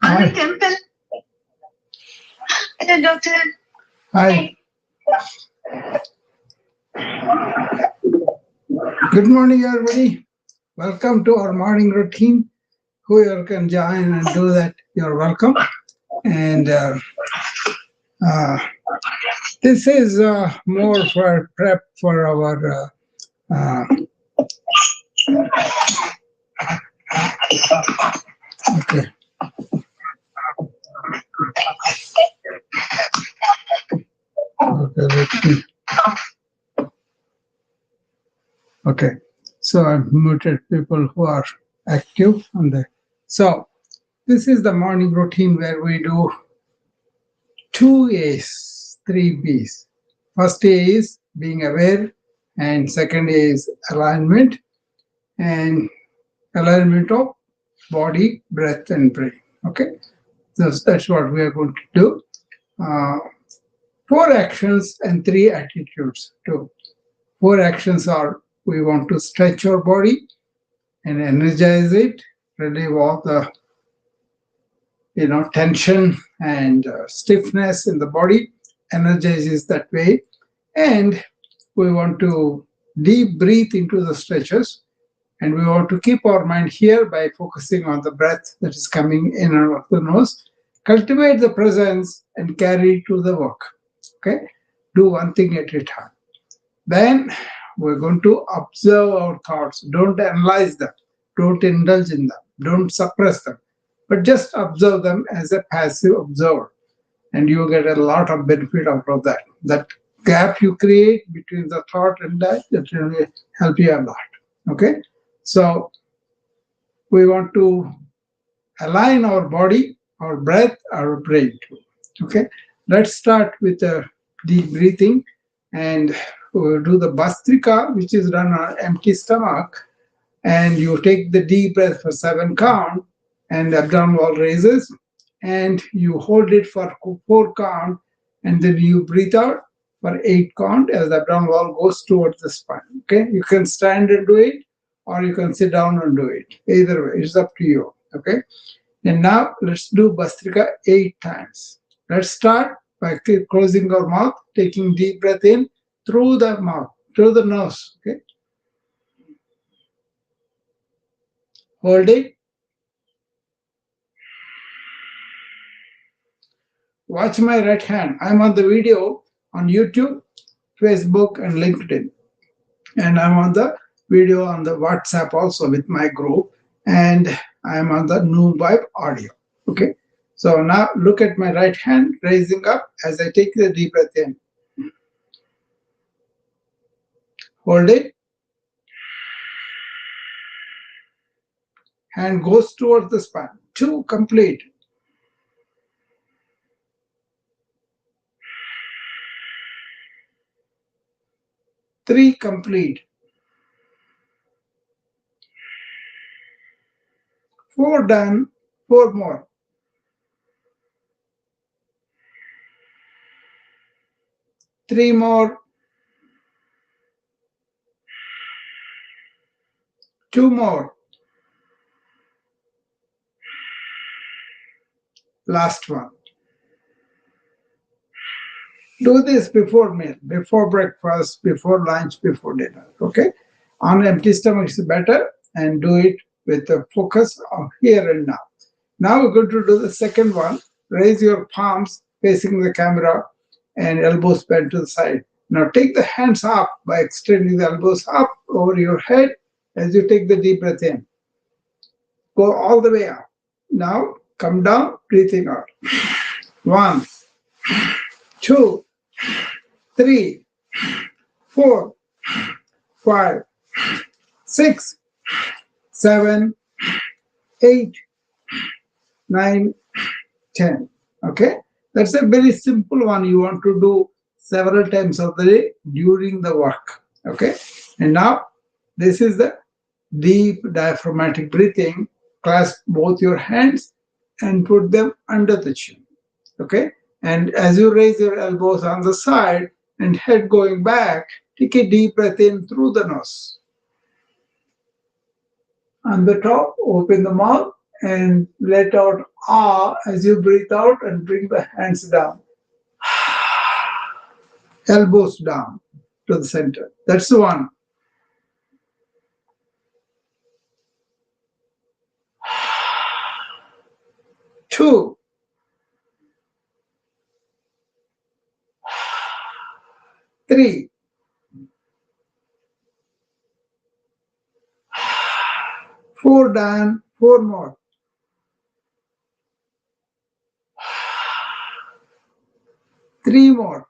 Hi. Temple. Hello, doctor. Hi. Good morning, everybody. Welcome to our morning routine. Whoever can join and do that, you're welcome. And uh, this is more for prep for our. Okay. Okay, let's see. Okay, so I've muted people who are active on the. So this is the morning routine where we do 2 A's, 3 B's. First A is being aware, and second A is alignment, and alignment of body, breath, and brain. Okay, so that's what we are going to do. 4 actions and 3 attitudes too. 4 actions are: we want to stretch our body and energize it, relieve all the tension and stiffness in the body, energizes that way. And we want to deep breathe into the stretches, and we want to keep our mind here by focusing on the breath that is coming in and out of the nose. Cultivate the presence and carry it to the work. Okay, do one thing at a time. Then we're going to observe our thoughts. Don't analyze them, don't indulge in them, don't suppress them, but just observe them as a passive observer, and you get a lot of benefit out of that. That gap you create between the thought and that will help you a lot. Okay, so we want to align our body, our breath, our brain too. Okay, let's start with a deep breathing, and we'll do the Bastrika, which is done on empty stomach. And you take the deep breath for 7 count, and abdominal wall raises, and you hold it for 4 count, and then you breathe out for 8 count as the abdominal wall goes towards the spine. Okay, you can stand and do it, or you can sit down and do it. Either way, it's up to you. Okay, and now let's do Bastrika 8 times. Let's start by closing our mouth, taking deep breath in through the mouth, through the nose. Okay, hold it. Watch my right hand. I'm on the video on YouTube, Facebook, and LinkedIn. And I'm on the video on the WhatsApp also with my group. And I'm on the New Vibe audio. Okay. So now look at my right hand raising up as I take the deep breath in. Hold it. Hand goes towards the spine. 2 complete. 3 complete. 4 done. 4 more. 3 more, 2 more, last one. Do this before meal, before breakfast, before lunch, before dinner. Okay, on empty stomach is better, and do it with the focus of here and now. Now we're going to do the second one. Raise your palms facing the camera and elbows bent to the side. Now take the hands up by extending the elbows up over your head as you take the deep breath in. Go all the way up. Now come down, breathing out. 1, 2, 3, 4, 5, 6, 7, 8, 9, 10. Okay, that's a very simple one. You want to do several times of the day during the work. Okay, and now this is the deep diaphragmatic breathing. Clasp both your hands and put them under the chin. Okay, and as you raise your elbows on the side and head going back, take a deep breath in through the nose. On the top, open the mouth and let out ah as you breathe out and bring the hands down. Elbows down to the center. That's the one. 2, 3, 4 down, 4 more. 3 more.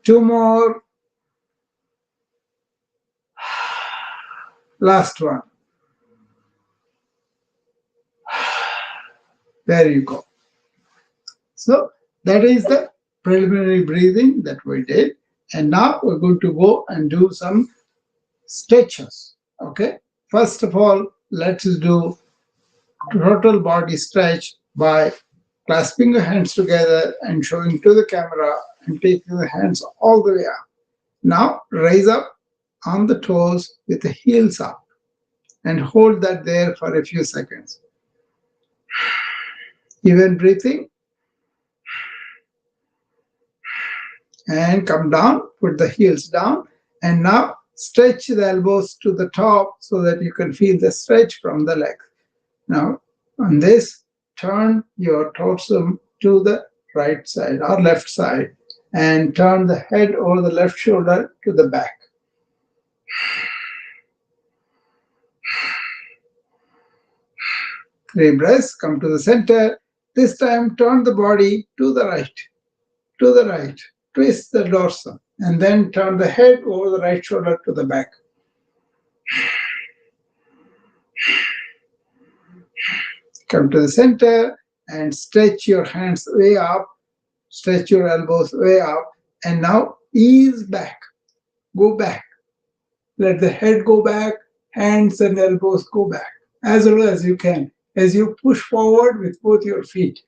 2 more. Last one. There you go. So that is the preliminary breathing that we did. And now we're going to go and do some stretches. Okay. First of all, let's do total body stretch by clasping your hands together and showing to the camera and taking the hands all the way up. Now raise up on the toes with the heels up and hold that there for a few seconds. Even breathing. And come down, put the heels down, and now stretch the elbows to the top so that you can feel the stretch from the legs. Now, on this, turn your torso to the right side or left side and turn the head over the left shoulder to the back. Three breaths, come to the center. This time, turn the body to the right, to the right. Twist the dorsum and then turn the head over the right shoulder to the back. Come to the center and stretch your hands way up, stretch your elbows way up, and now ease back. Go back. Let the head go back, hands and elbows go back as low as you can as you push forward with both your feet.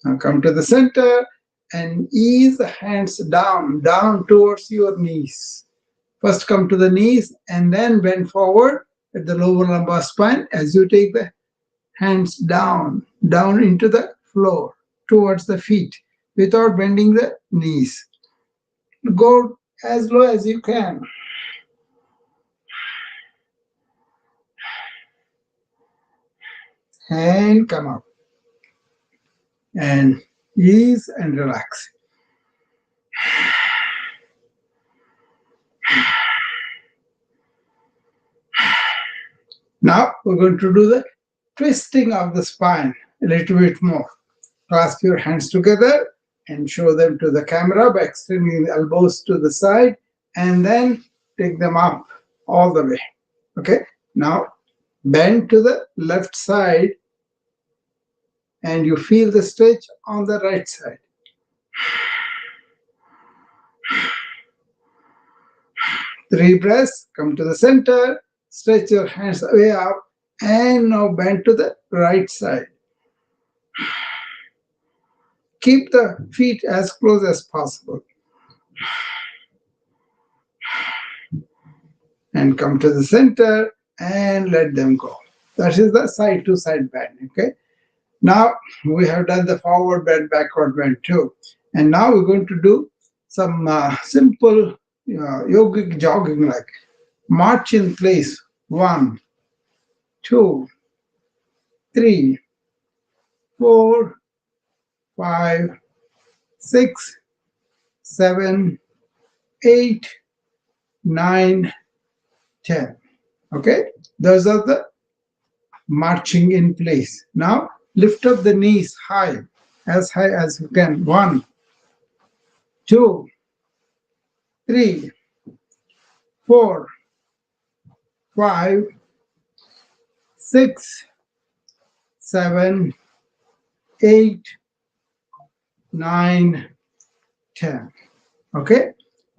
Now come to the center and ease the hands down, down towards your knees. First come to the knees and then bend forward at the lower lumbar spine as you take the hands down, down into the floor towards the feet without bending the knees. Go as low as you can. And come up. And ease and relax. Now we're going to do the twisting of the spine a little bit more. Clasp your hands together and show them to the camera by extending the elbows to the side and then take them up all the way. Okay, now bend to the left side and you feel the stretch on the right side. Three breaths, come to the center, Stretch your hands way up and now bend to the right side. Keep the feet as close as possible and come to the center and let them go. That is the side to side bend. Okay. Now we have done the forward bend, backward bend too. And now we're going to do some simple yogic jogging, like march in place. 1, 2, 3, 4, 5, 6, 7, 8, 9, 10. Okay, those are the marching in place. Now lift up the knees high as you can. 1, 2, 3, 4, 5, 6, 7, 8, 9, 10. Okay,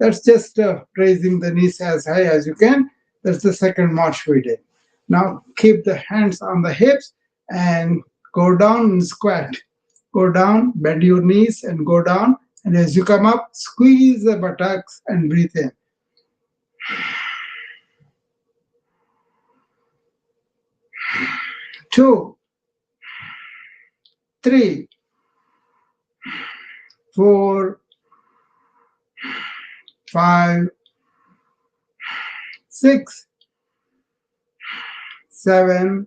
that's just raising the knees as high as you can. That's the second march we did. Now keep the hands on the hips and go down and squat. Go down, bend your knees and go down. And as you come up, squeeze the buttocks and breathe in. 2, 3, 4, 5, 6, 7,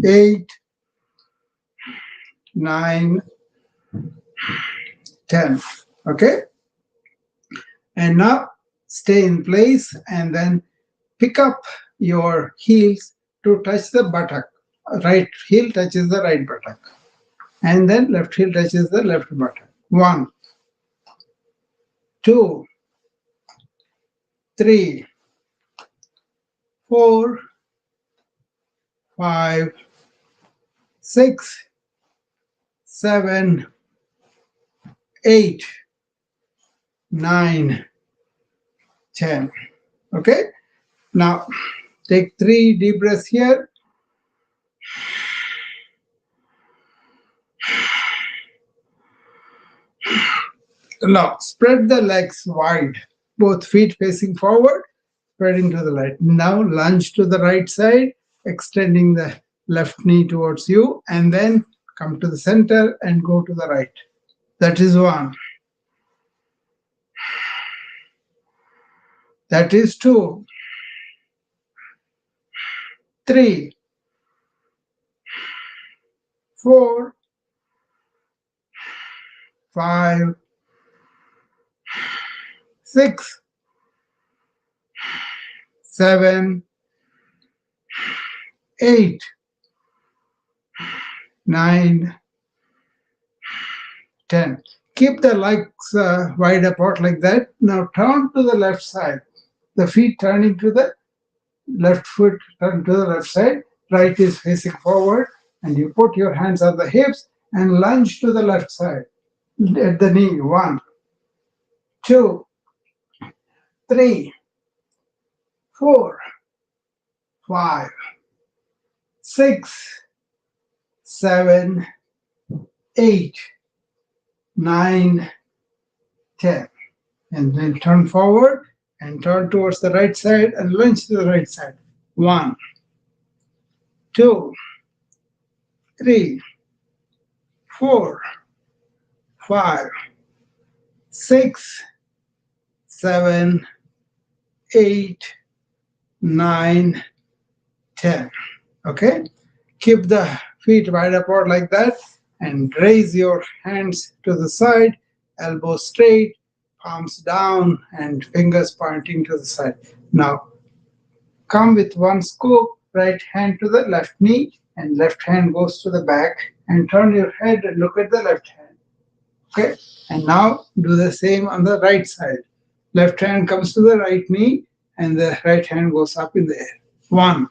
8, 9, 10. Okay? And now stay in place and then pick up your heels to touch the buttock. Right heel touches the right buttock. And then left heel touches the left buttock. 1, 2, 3, 4, 5, 6, 7, 8, 9, 10. Okay? Now take 3 deep breaths here. Now spread the legs wide, both feet facing forward, spreading to the right. Now lunge to the right side, extending the left knee towards you, and then come to the center and go to the right. That is 1. That is 2. 3, 4, 5, 6, 7, 8, 9, 10. Keep the legs wide apart like that. Now turn to the left side. The feet turning to the left foot, turn to the left side. Right is facing forward. And you put your hands on the hips and lunge to the left side at the knee. 1, 2, 3, 4, 5, 6, 7, 8, 9, 10. And then turn forward and turn towards the right side and lunge to the right side. 1, 2, 3, 4, 5, 6, 7, 8, 9, 10. Okay? Keep the feet wide apart like that and raise your hands to the side, elbows straight, palms down, and fingers pointing to the side. Now, come with one scoop, right hand to the left knee, and left hand goes to the back, and turn your head and look at the left hand. Okay? And now do the same on the right side. Left hand comes to the right knee, and the right hand goes up in the air. 1,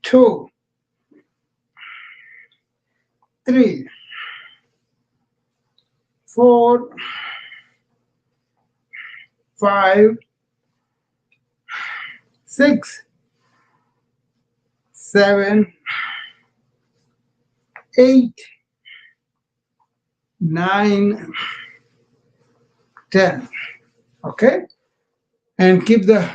2, 3, 4, 5, 6, 7, 8, 9, 10. Okay? And keep the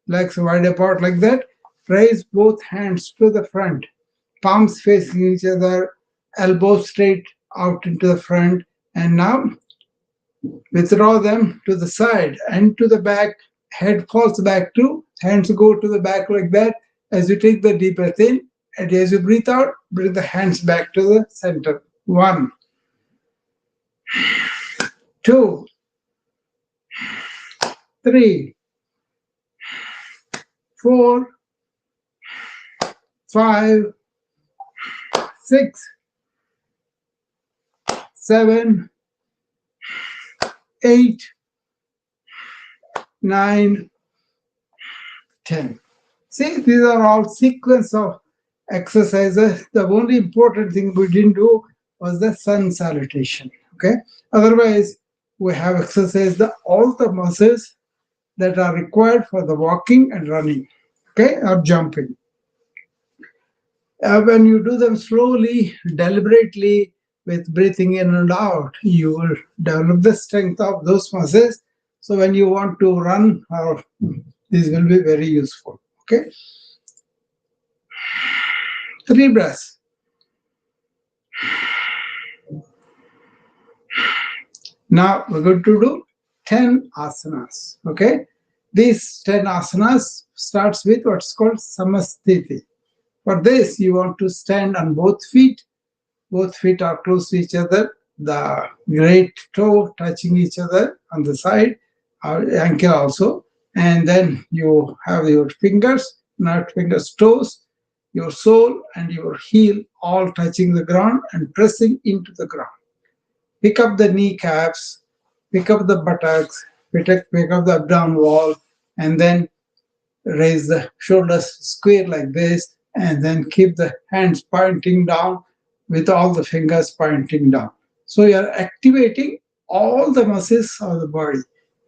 legs wide apart like that. Raise both hands to the front, palms facing each other, elbows straight out into the front. And now withdraw them to the side and to the back. Head falls back too. Hands go to the back like that. As you take the deep breath in, and as you breathe out, bring the hands back to the center. 1, 2, 3, 4, 5, 6, 7, 8, 9, 10. See, these are all sequence of exercises. The only important thing we didn't do was the sun salutation. Okay. Otherwise, we have exercised all the muscles that are required for the walking and running. Okay, or jumping. When you do them slowly, deliberately, with breathing in and out, you will develop the strength of those muscles. So when you want to run, these will be very useful. Okay. 3 breaths. Now we're going to do 10 asanas. Okay. These 10 asanas starts with what's called samasthiti. For this, you want to stand on both feet. Both feet are close to each other. The great toe touching each other on the side, or ankle also. And then you have your fingers, not fingers, toes, your sole and your heel all touching the ground and pressing into the ground. Pick up the kneecaps, pick up the buttocks, pick up the abdomen wall, and then raise the shoulders square like this, and then keep the hands pointing down with all the fingers pointing down. So you are activating all the muscles of the body.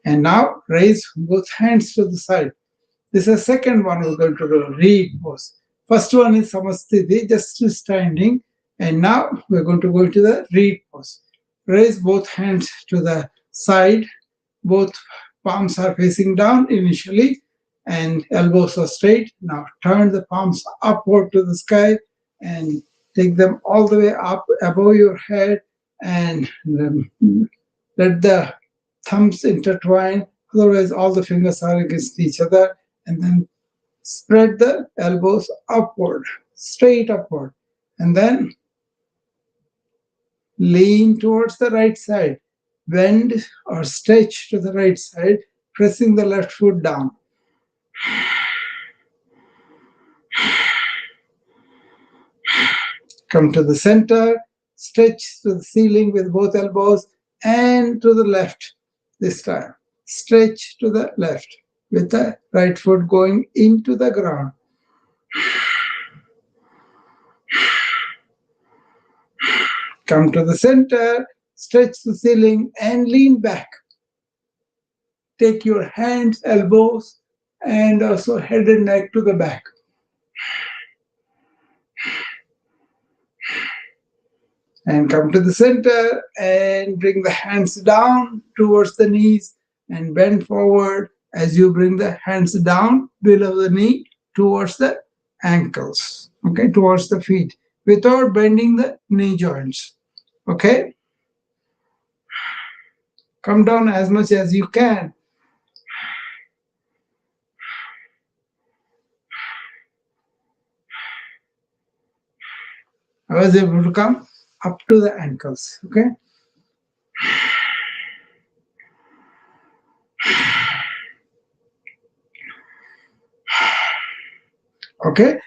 And now raise both hands to the side. This is the second one we're going to do, reed pose. First one is samasthiti, just standing. And now we're going to go to the reed pose. Raise both hands to the side. Both palms are facing down initially and elbows are straight. Now turn the palms upward to the sky and take them all the way up above your head, and let the thumbs intertwine. Otherwise, all the fingers are against each other. And then spread the elbows upward, straight upward. And then lean towards the right side. Bend or stretch to the right side, pressing the left foot down. Come to the center, stretch to the ceiling with both elbows, and to the left this time. Stretch to the left with the right foot going into the ground. Come to the center, stretch the ceiling and lean back. Take your hands, elbows, and also head and neck to the back. And come to the center and bring the hands down towards the knees and bend forward as you bring the hands down below the knee towards the ankles, okay, towards the feet, without bending the knee joints. Okay. Come down as much as you can. I was able to come up to the ankles. Okay. Okay.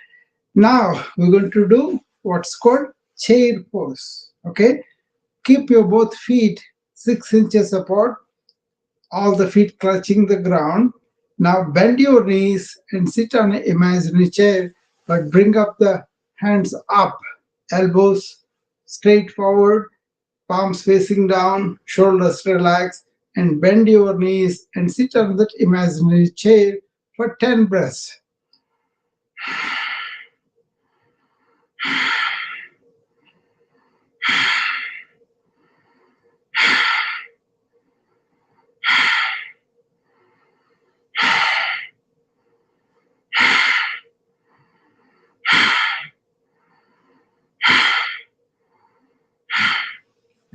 Now we're going to do what's called chair pose. Okay. Keep your both feet 6 inches apart, all the feet clutching the ground. Now bend your knees and sit on an imaginary chair, but bring up the hands up, elbows straight forward, palms facing down, shoulders relaxed, and bend your knees and sit on that imaginary chair for 10 breaths.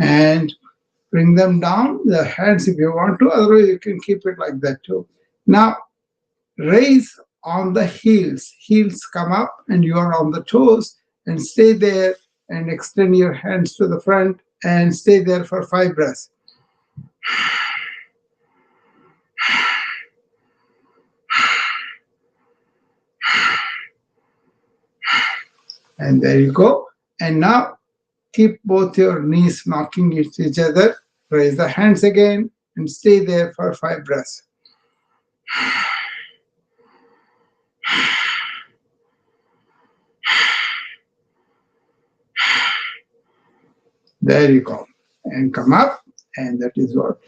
And bring them down, the hands if you want to, otherwise you can keep it like that too. Now raise on the heels. Heels come up and you are on the toes and stay there and extend your hands to the front and stay there for 5 breaths. And there you go. And now keep both your knees knocking each other. Raise the hands again and stay there for 5 breaths. There you go. And come up, and that is what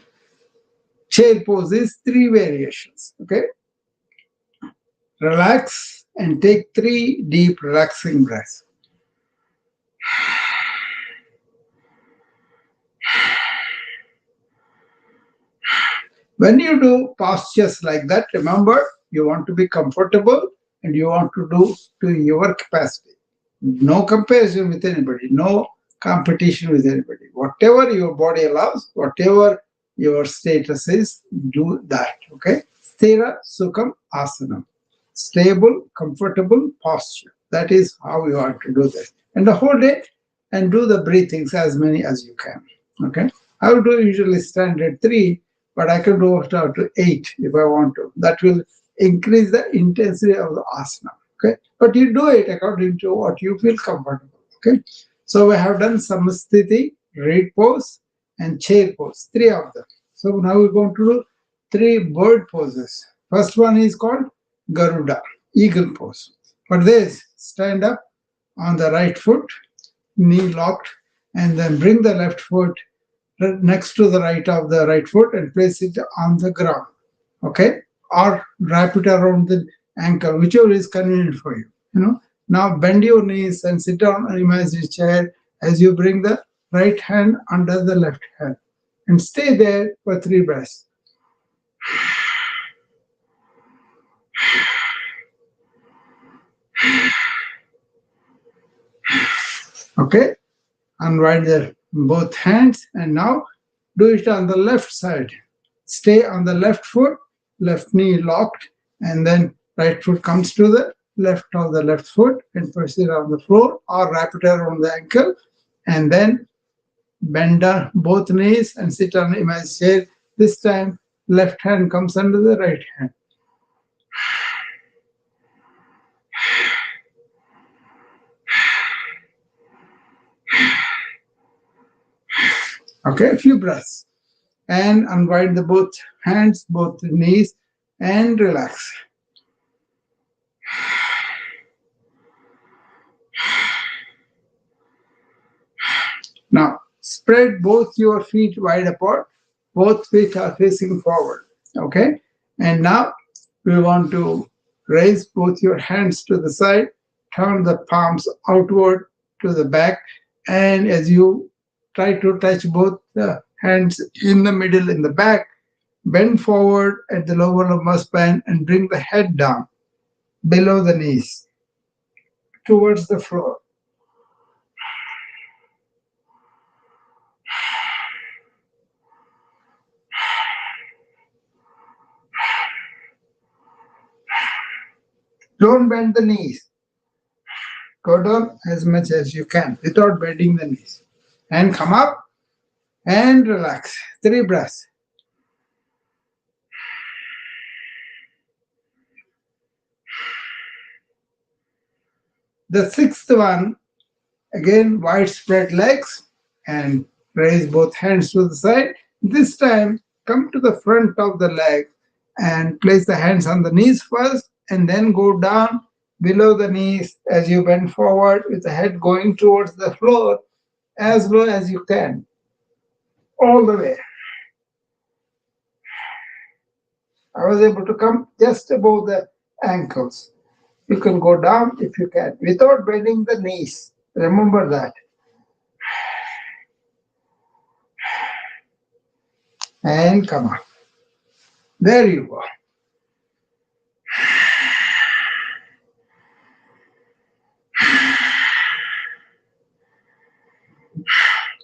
chair pose is. 3 variations. Okay. Relax and take 3 deep relaxing breaths. When you do postures like that, remember you want to be comfortable and you want to do to your capacity. No comparison with anybody, no competition with anybody. Whatever your body allows, whatever your status is, do that. Okay? Sthira Sukham Asanam. Stable, comfortable posture. That is how you want to do this. And the whole day, and do the breathings as many as you can. Okay? I will do usually standard 3, but I can do it up to 8 if I want to. That will increase the intensity of the asana. Okay, but you do it according to what you feel comfortable. Okay, so we have done Samasthiti, reed pose, and chair pose, 3 of them. So now we're going to do 3 bird poses. First one is called Garuda, eagle pose. For this, stand up on the right foot, knee locked, and then bring the left foot next to the right of the right foot and place it on the ground. Okay, or wrap it around the ankle, whichever is convenient for you. Now bend your knees and sit on an imaginary chair as you bring the right hand under the left hand and stay there for 3 breaths. Okay, unwind both hands and now do it on the left side. Stay on the left foot, left knee locked, and then right foot comes to the left of the left foot and press it on the floor or wrap it around the ankle, and then bend down both knees and sit on the imaginary chair. This time, left hand comes under the right hand. Okay, a few breaths. And unwind the both hands, both knees, and relax. Now, spread both your feet wide apart. Both feet are facing forward. Okay? And now we want to raise both your hands to the side, turn the palms outward to the back, and as you try to touch both the hands in the middle in the back, bend forward at the lower lumbar spine and bring the head down below the knees towards the floor. Don't bend the knees. Go down as much as you can without bending the knees. And come up and relax. 3 breaths. The 6th one, again, widespread legs and raise both hands to the side. This time, come to the front of the leg and place the hands on the knees first and then go down below the knees as you bend forward with the head going towards the floor as low as you can, all the way. I was able to come just above the ankles. You can go down if you can without bending the knees. Remember that. And come on. There you go.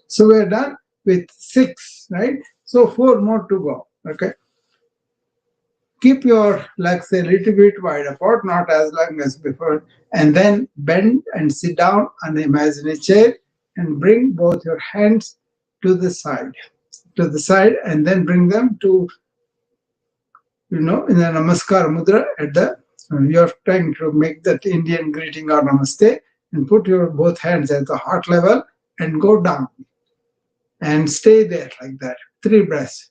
So we're done with 6, right? So 4 more to go. Okay. Keep your legs a little bit wide apart, not as long as before, and then bend and sit down on an imaginary chair and bring both your hands to the side, and then bring them to, in the Namaskar Mudra at the, you're trying to make that Indian greeting or Namaste, and put your both hands at the heart level and go down and stay there like that. 3 breaths.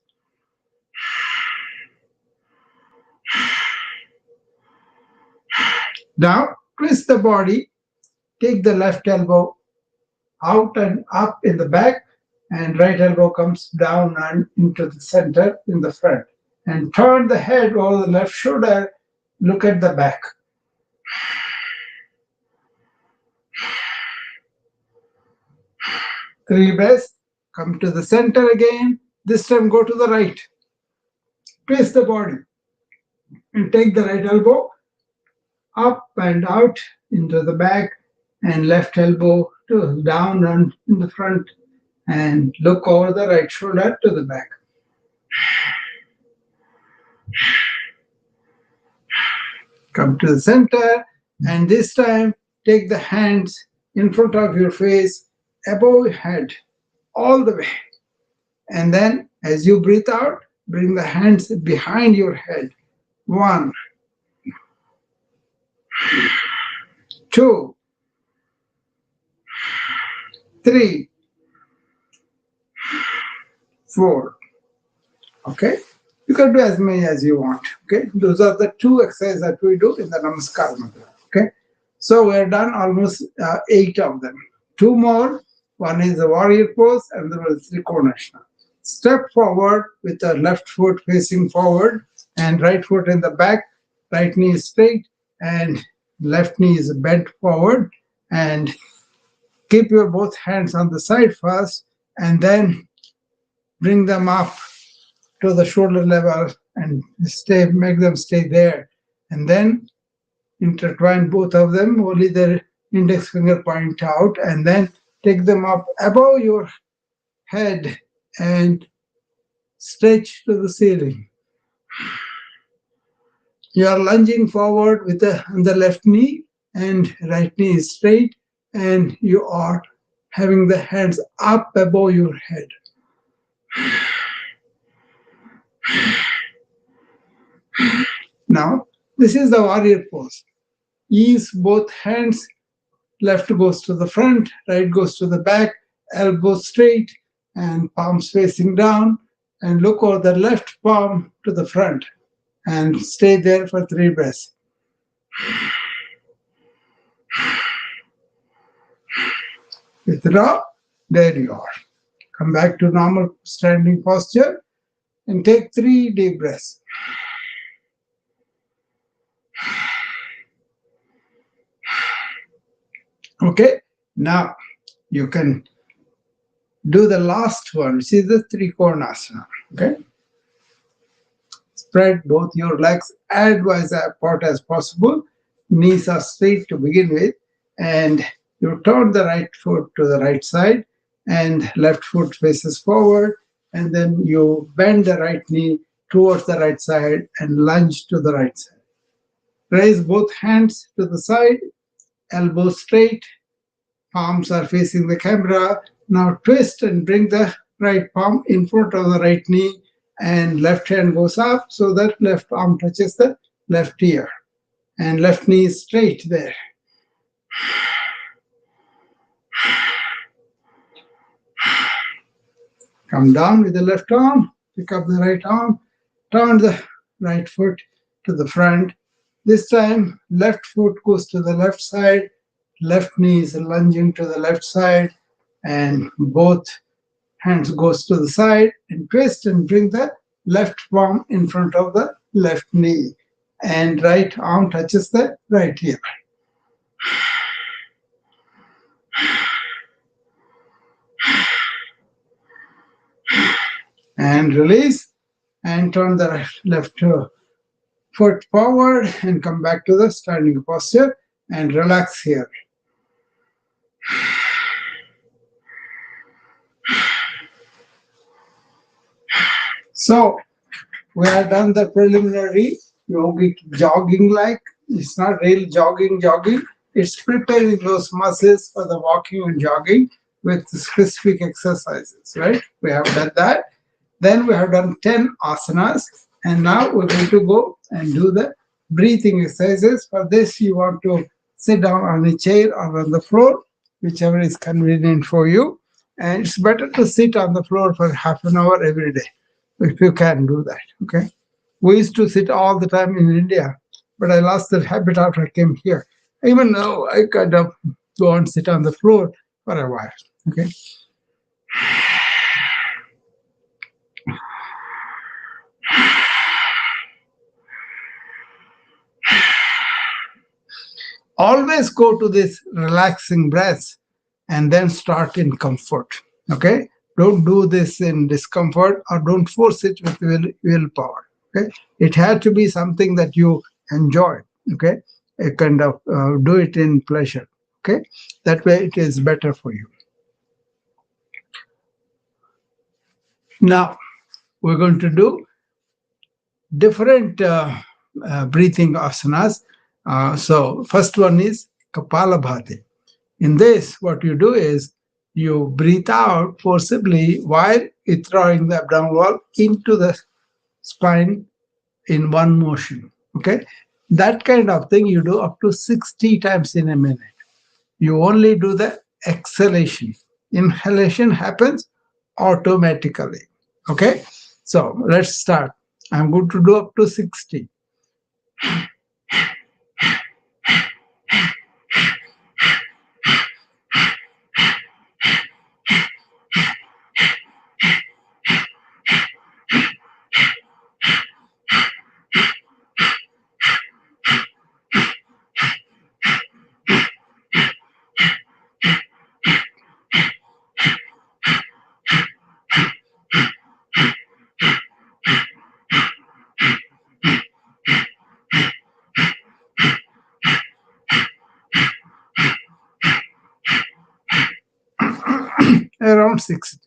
Now twist the body, take the left elbow out and up in the back, and right elbow comes down and into the center in the front. And turn the head over the left shoulder, look at the back. Three breaths, come to the center again. This time go to the right. Twist the body and take the right elbow up and out into the back, and left elbow to down and in the front, and look over the right shoulder to the back. Come to the center, and this time take the hands in front of your face, above your head, all the way. And then as you breathe out, bring the hands behind your head. 1, 2, 3, 4. Okay? You can do as many as you want. Okay? Those are the 2 exercises that we do in the Namaskar Mudra. Okay? So we're done almost 8 of them. 2 more. One is the warrior pose, and the other is Trikonasana. Step forward with the left foot facing forward and right foot in the back. Right knee is straight and left knee is bent forward. And keep your both hands on the side first, and then bring them up to the shoulder level and make them stay there. And then intertwine both of them, only the index finger point out, and then take them up above your head and stretch to the ceiling. You are lunging forward with the left knee, and right knee is straight, and you are having the hands up above your head. Now, this is the warrior pose. Ease both hands, left goes to the front, right goes to the back, elbows straight, and palms facing down, and look over the left palm to the front, and stay there for 3 breaths. Withdraw, there you are. Come back to normal standing posture and take 3 deep breaths. Okay, now you can do the last one, which is the Trikonasana. Okay, spread both your legs as wide apart as possible. Knees are straight to begin with, and you turn the right foot to the right side, and left foot faces forward, and then you bend the right knee towards the right side and lunge to the right side. Raise both hands to the side, elbows straight, palms are facing the camera. Now twist and bring the right palm in front of the right knee, and left hand goes up so that left arm touches the left ear, and left knee is straight there. Come down with the left arm, pick up the right arm, turn the right foot to the front. This time, left foot goes to the left side, left knee is lunging to the left side, and both hands goes to the side, and twist and bring the left palm in front of the left knee, and right arm touches the right hip. And release, and turn the left foot forward and come back to the standing posture and relax here. So we have done the preliminary yogic jogging, like it's not real jogging. It's preparing those muscles for the walking and jogging with specific exercises, right? We have done that. Then we have done 10 asanas, and now we're going to go and do the breathing exercises. For this, you want to sit down on a chair or on the floor, whichever is convenient for you. And it's better to sit on the floor for half an hour every day, if you can do that. Okay. We used to sit all the time in India, but I lost that habit after I came here. Even now, I kind of go and sit on the floor for a while. Okay. Always go to this relaxing breaths and then start in comfort. Okay. Don't do this in discomfort, or don't force it with willpower. Okay. It had to be something that you enjoy. Okay. A kind of do it in pleasure. Okay. That way it is better for you. Now we're going to do different breathing asanas. So first one is Kapalabhati. In this, what you do is you breathe out forcibly while throwing the abdominal wall into the spine in one motion. Okay, that kind of thing you do up to 60 times in a minute. You only do the exhalation. Inhalation happens automatically. Okay, so let's start. I'm going to do up to 60. Around 60.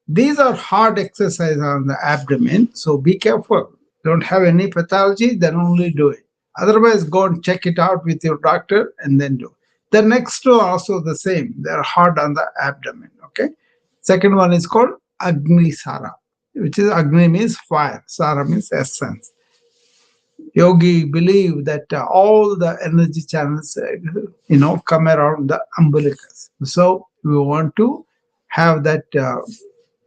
These are hard exercises on the abdomen, so be careful. Don't have any pathology, then only do it. Otherwise, go and check it out with your doctor and then do. The next two are also the same. They're hard on the abdomen. Okay. Second one is called Agni Sara, which is Agni means fire, Sara means essence. Yogi believe that all the energy channels, come around the umbilicus. So we want to have that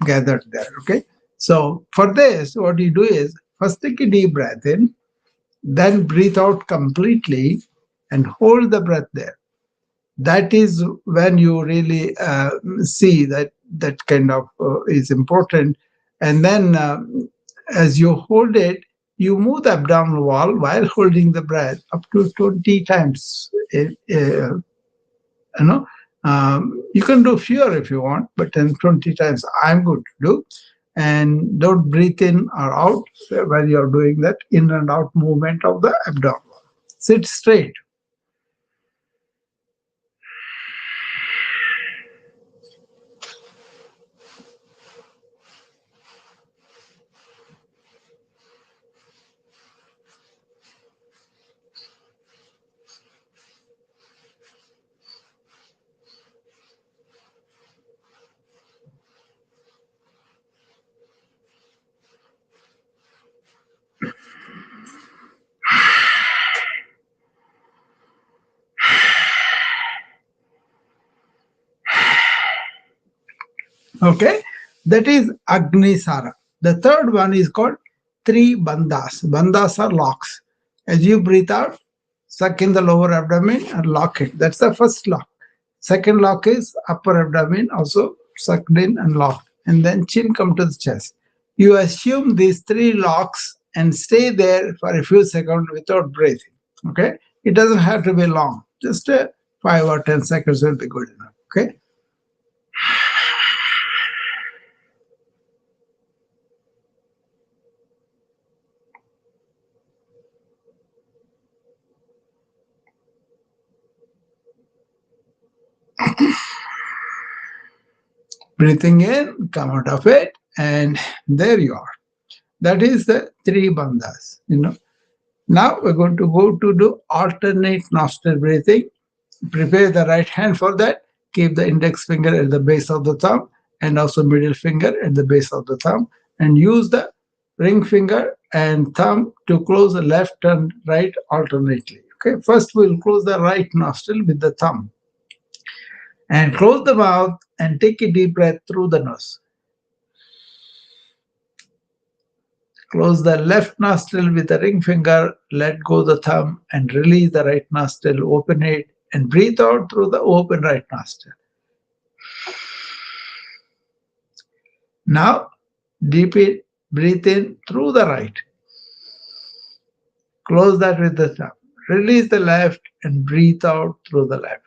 gathered there. Okay. So for this, what you do is first take a deep breath in, then breathe out completely and hold the breath there. That is when you really see that kind of is important. And then as you hold it, you move the abdominal wall while holding the breath up to 20 times. You can do fewer if you want, but then 20 times I'm going to do. And don't breathe in or out when you're doing that in and out movement of the abdomen. Sit straight. Okay, that is Agni Sara. The third one is called Three Bandhas. Bandhas are locks. As you breathe out, suck in the lower abdomen and lock it. That's the first lock. Second lock is upper abdomen, also sucked in and locked. And then chin come to the chest. You assume these 3 locks and stay there for a few seconds without breathing. Okay, it doesn't have to be long, just 5 or 10 seconds will be good enough. Okay, breathing in, come out of it, and there you are. That is the 3 bandhas. Now we're going to go to do alternate nostril breathing. Prepare the right hand for that. Keep the index finger at the base of the thumb and also middle finger at the base of the thumb, and use the ring finger and thumb to close the left and right alternately. Okay, first we'll close the right nostril with the thumb and close the mouth and take a deep breath through the nose. Close the left nostril with the ring finger, let go the thumb and release the right nostril, open it and breathe out through the open right nostril. Now, breathe in through the right. Close that with the thumb. Release the left and breathe out through the left.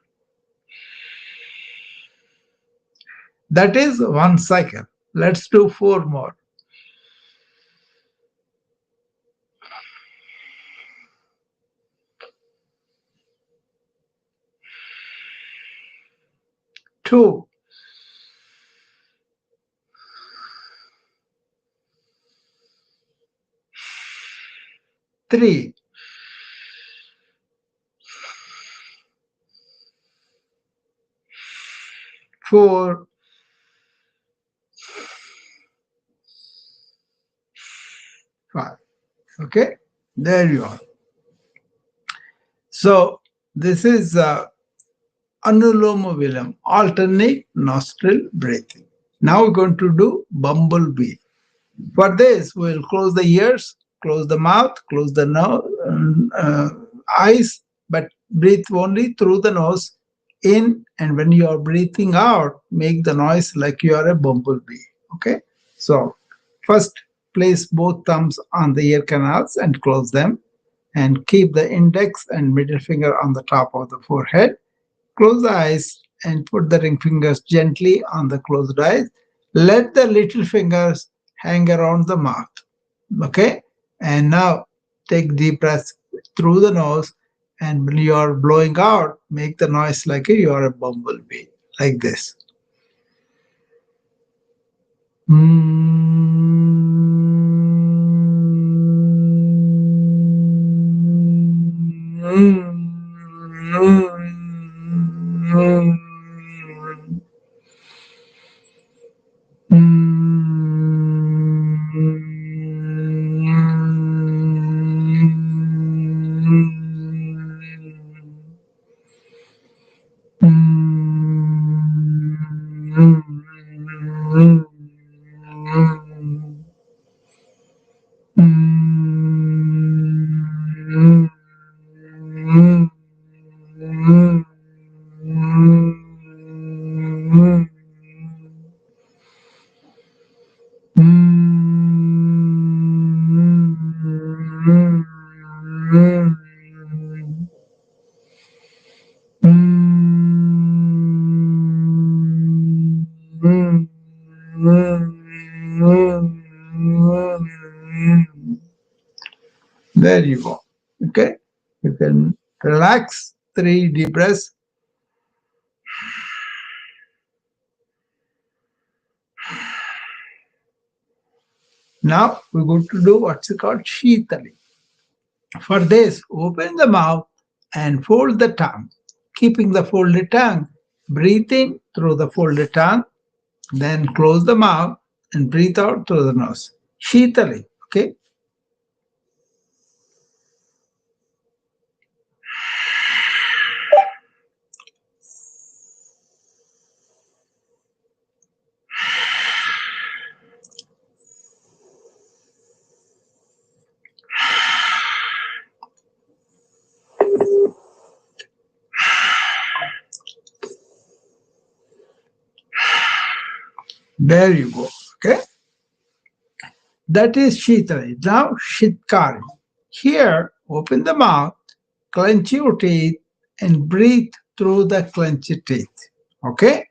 That is 1 cycle. Let's do 4 more. Two, 3, 4, 5. Okay, there you are. So this is Anuloma Vilam, alternate nostril breathing. Now we're going to do bumblebee. For this, we'll close the ears, close the mouth, close the nose, eyes, but breathe only through the nose in, and when you are breathing out, make the noise like you are a bumblebee. Okay, so first place both thumbs on the ear canals and close them, and keep the index and middle finger on the top of the forehead. Close the eyes and put the ring fingers gently on the closed eyes. Let the little fingers hang around the mouth. Okay? And now take deep breaths through the nose. And when you are blowing out, make the noise like you are a bumblebee, like this. There you go. Okay, you can relax, 3 deep breaths. Now we're going to do what's called Sheetali. For this, open the mouth and fold the tongue. Keeping the folded tongue, breathe in through the folded tongue, then close the mouth and breathe out through the nose. Sheetali. Okay. There you go. Okay. That is Shitali. Now Shitkari. Here, open the mouth, clench your teeth, and breathe through the clenched teeth. Okay?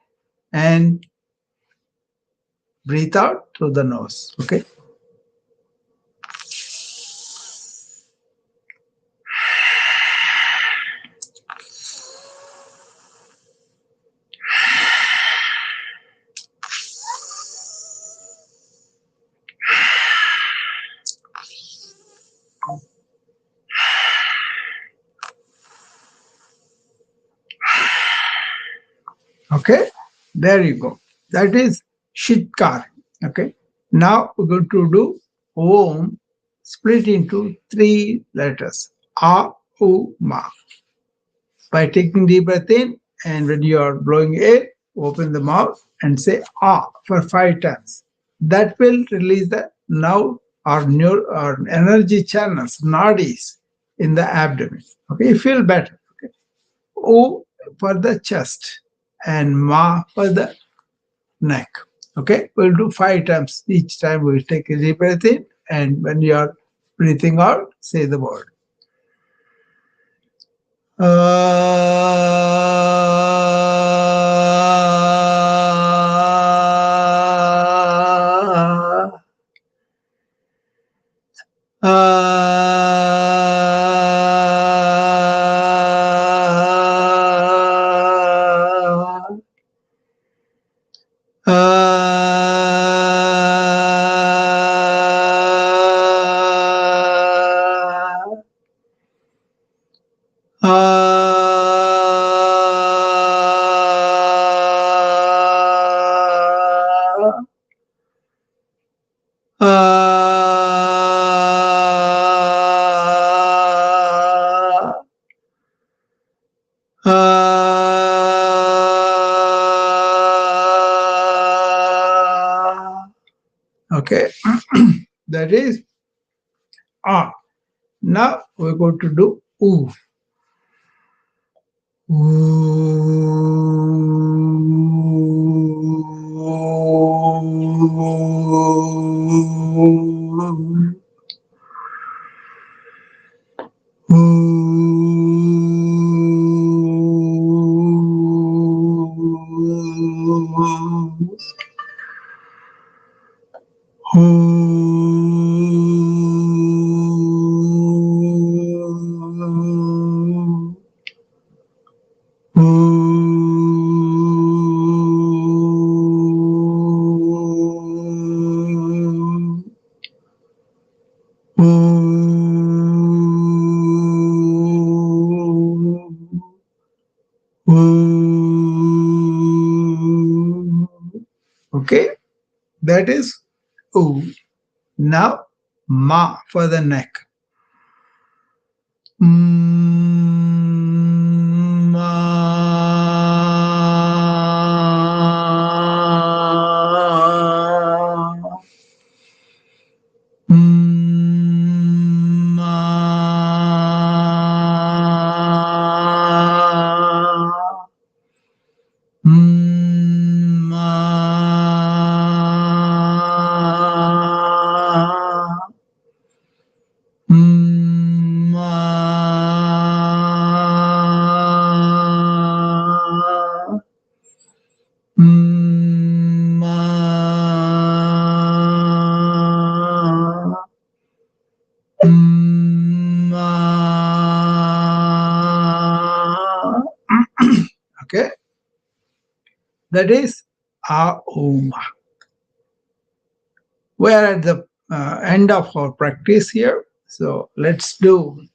And breathe out through the nose. Okay? Okay? There you go. That is Shitkari. Okay? Now we're going to do Om split into three letters. A, U, Ma. By taking deep breath in, and when you are blowing air, open the mouth and say ah for 5 times. That will release the nerve or energy channels, nadis in the abdomen. Okay, you feel better. Okay. O for the chest and ma for the neck. Okay, we'll do 5 times. Each time we'll take a deep breath in, and when you are breathing out, say the word. Okay, that is ah. Now we're going to do oo. Okay, that is oo. Now ma for the neck. Okay, that is Aum. We are at the end of our practice here. So let's do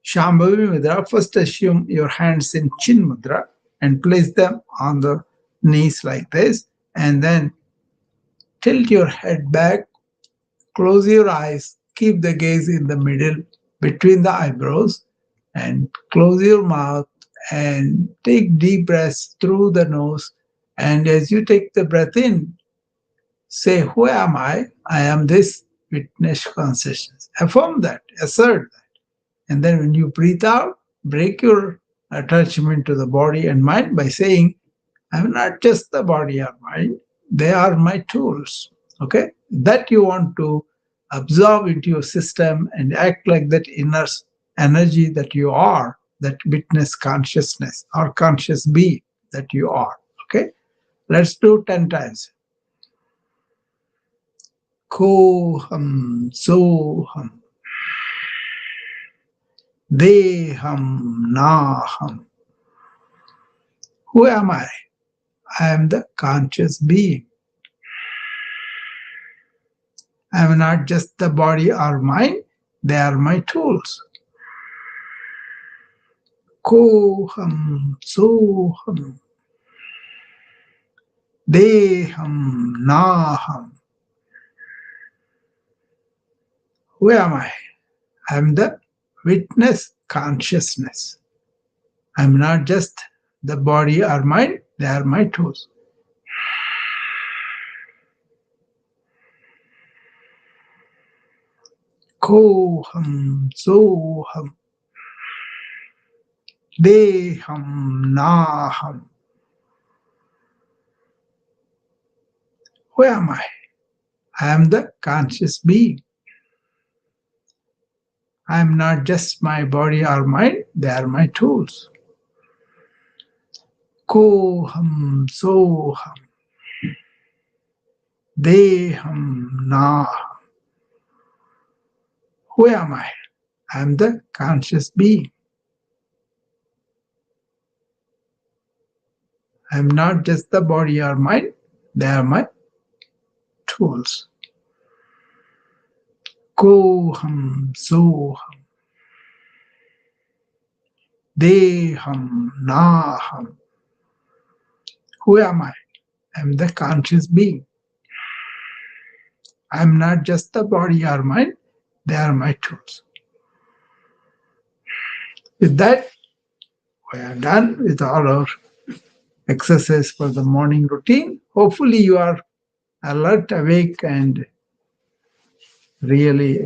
Shambhavi Mudra. First, assume your hands in Chin Mudra and place them on the knees like this. And then tilt your head back, close your eyes, keep the gaze in the middle between the eyebrows, and close your mouth and take deep breaths through the nose. And as you take the breath in, say, who am I? I am this witness consciousness. Affirm that, assert that. And then when you breathe out, break your attachment to the body and mind by saying, I'm not just the body or mind, they are my tools. Okay? that you want to absorb into your system and act like that inner energy that you are, that witness consciousness or conscious being that you are. Okay, let's do 10 times. Ko-ham, so-ham, de-ham, na-ham. Who am I? I am the conscious being. I am not just the body or mind, they are my tools. Ko-ham, so-ham, de-ham, na-ham. Who am I? I am the witness consciousness. I am not just the body or mind, they are my tools. Ko-ham, so-ham, de-ham, na-ham. Who am I? I am the conscious being. I am not just my body or mind, they are my tools. Ko-ham, so-ham, de-ham, na-ham. Who am I? I am the conscious being. I am not just the body or mind, they are my tools. Ko-ham, so-ham, de-ham, na-ham. Who am I? I am the conscious being. I am not just the body or mind, they are my tools. With that, we are done with all our exercise for the morning routine. Hopefully you are alert, awake, and really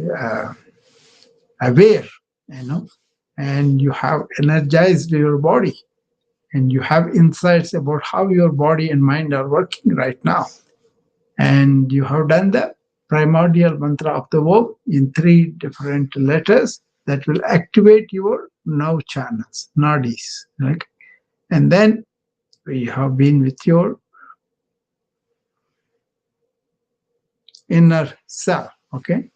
aware, and you have energized your body, and you have insights about how your body and mind are working right now. And you have done the primordial mantra of the Om in 3 different letters that will activate your nerve channels, nadis. Right? And then we have been with your inner self. Okay.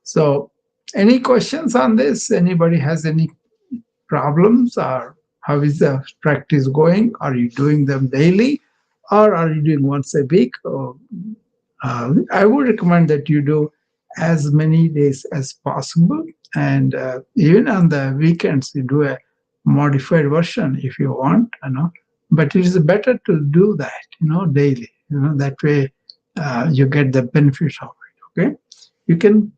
So, any questions on this? Anybody has any problems, or how is the practice going? Are you doing them daily, or are you doing once a week? Or, I would recommend that you do as many days as possible, and even on the weekends, you do a modified version if you want. But it is better to do that, daily. That way you get the benefit of it. Okay, you can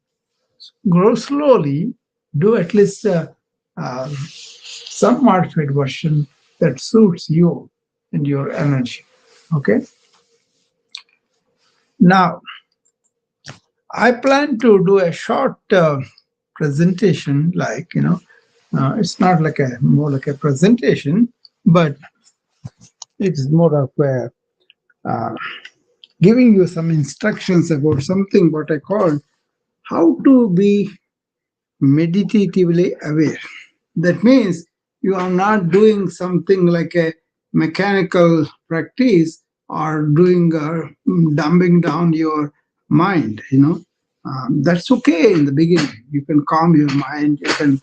grow slowly, do at least some modified version that suits you and your energy. Okay. Now, I plan to do a short presentation, it's not like more like a presentation, but it's more of a giving you some instructions about something what I call how to be meditatively aware. That means you are not doing something like a mechanical practice or doing dumbing down your mind. That's okay in the beginning. You can calm your mind. You can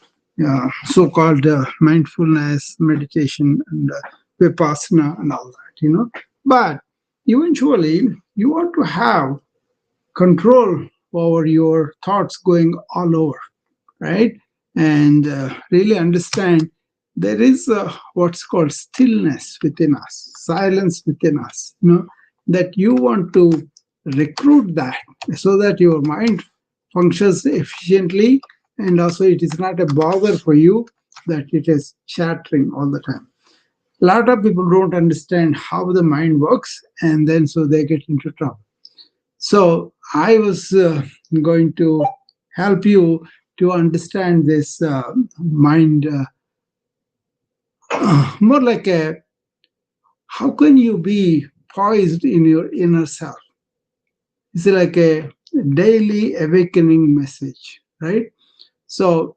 so-called mindfulness, meditation, and vipassana, and all that. But eventually, you want to have control over your thoughts going all over, right? And really understand there is what's called stillness within us, silence within us, that you want to recruit that so that your mind functions efficiently, and also it is not a bother for you that it is chattering all the time. A lot of people don't understand how the mind works, and then so they get into trouble. So I was going to help you to understand this mind more like how can you be poised in your inner self? It's like daily awakening message, right? So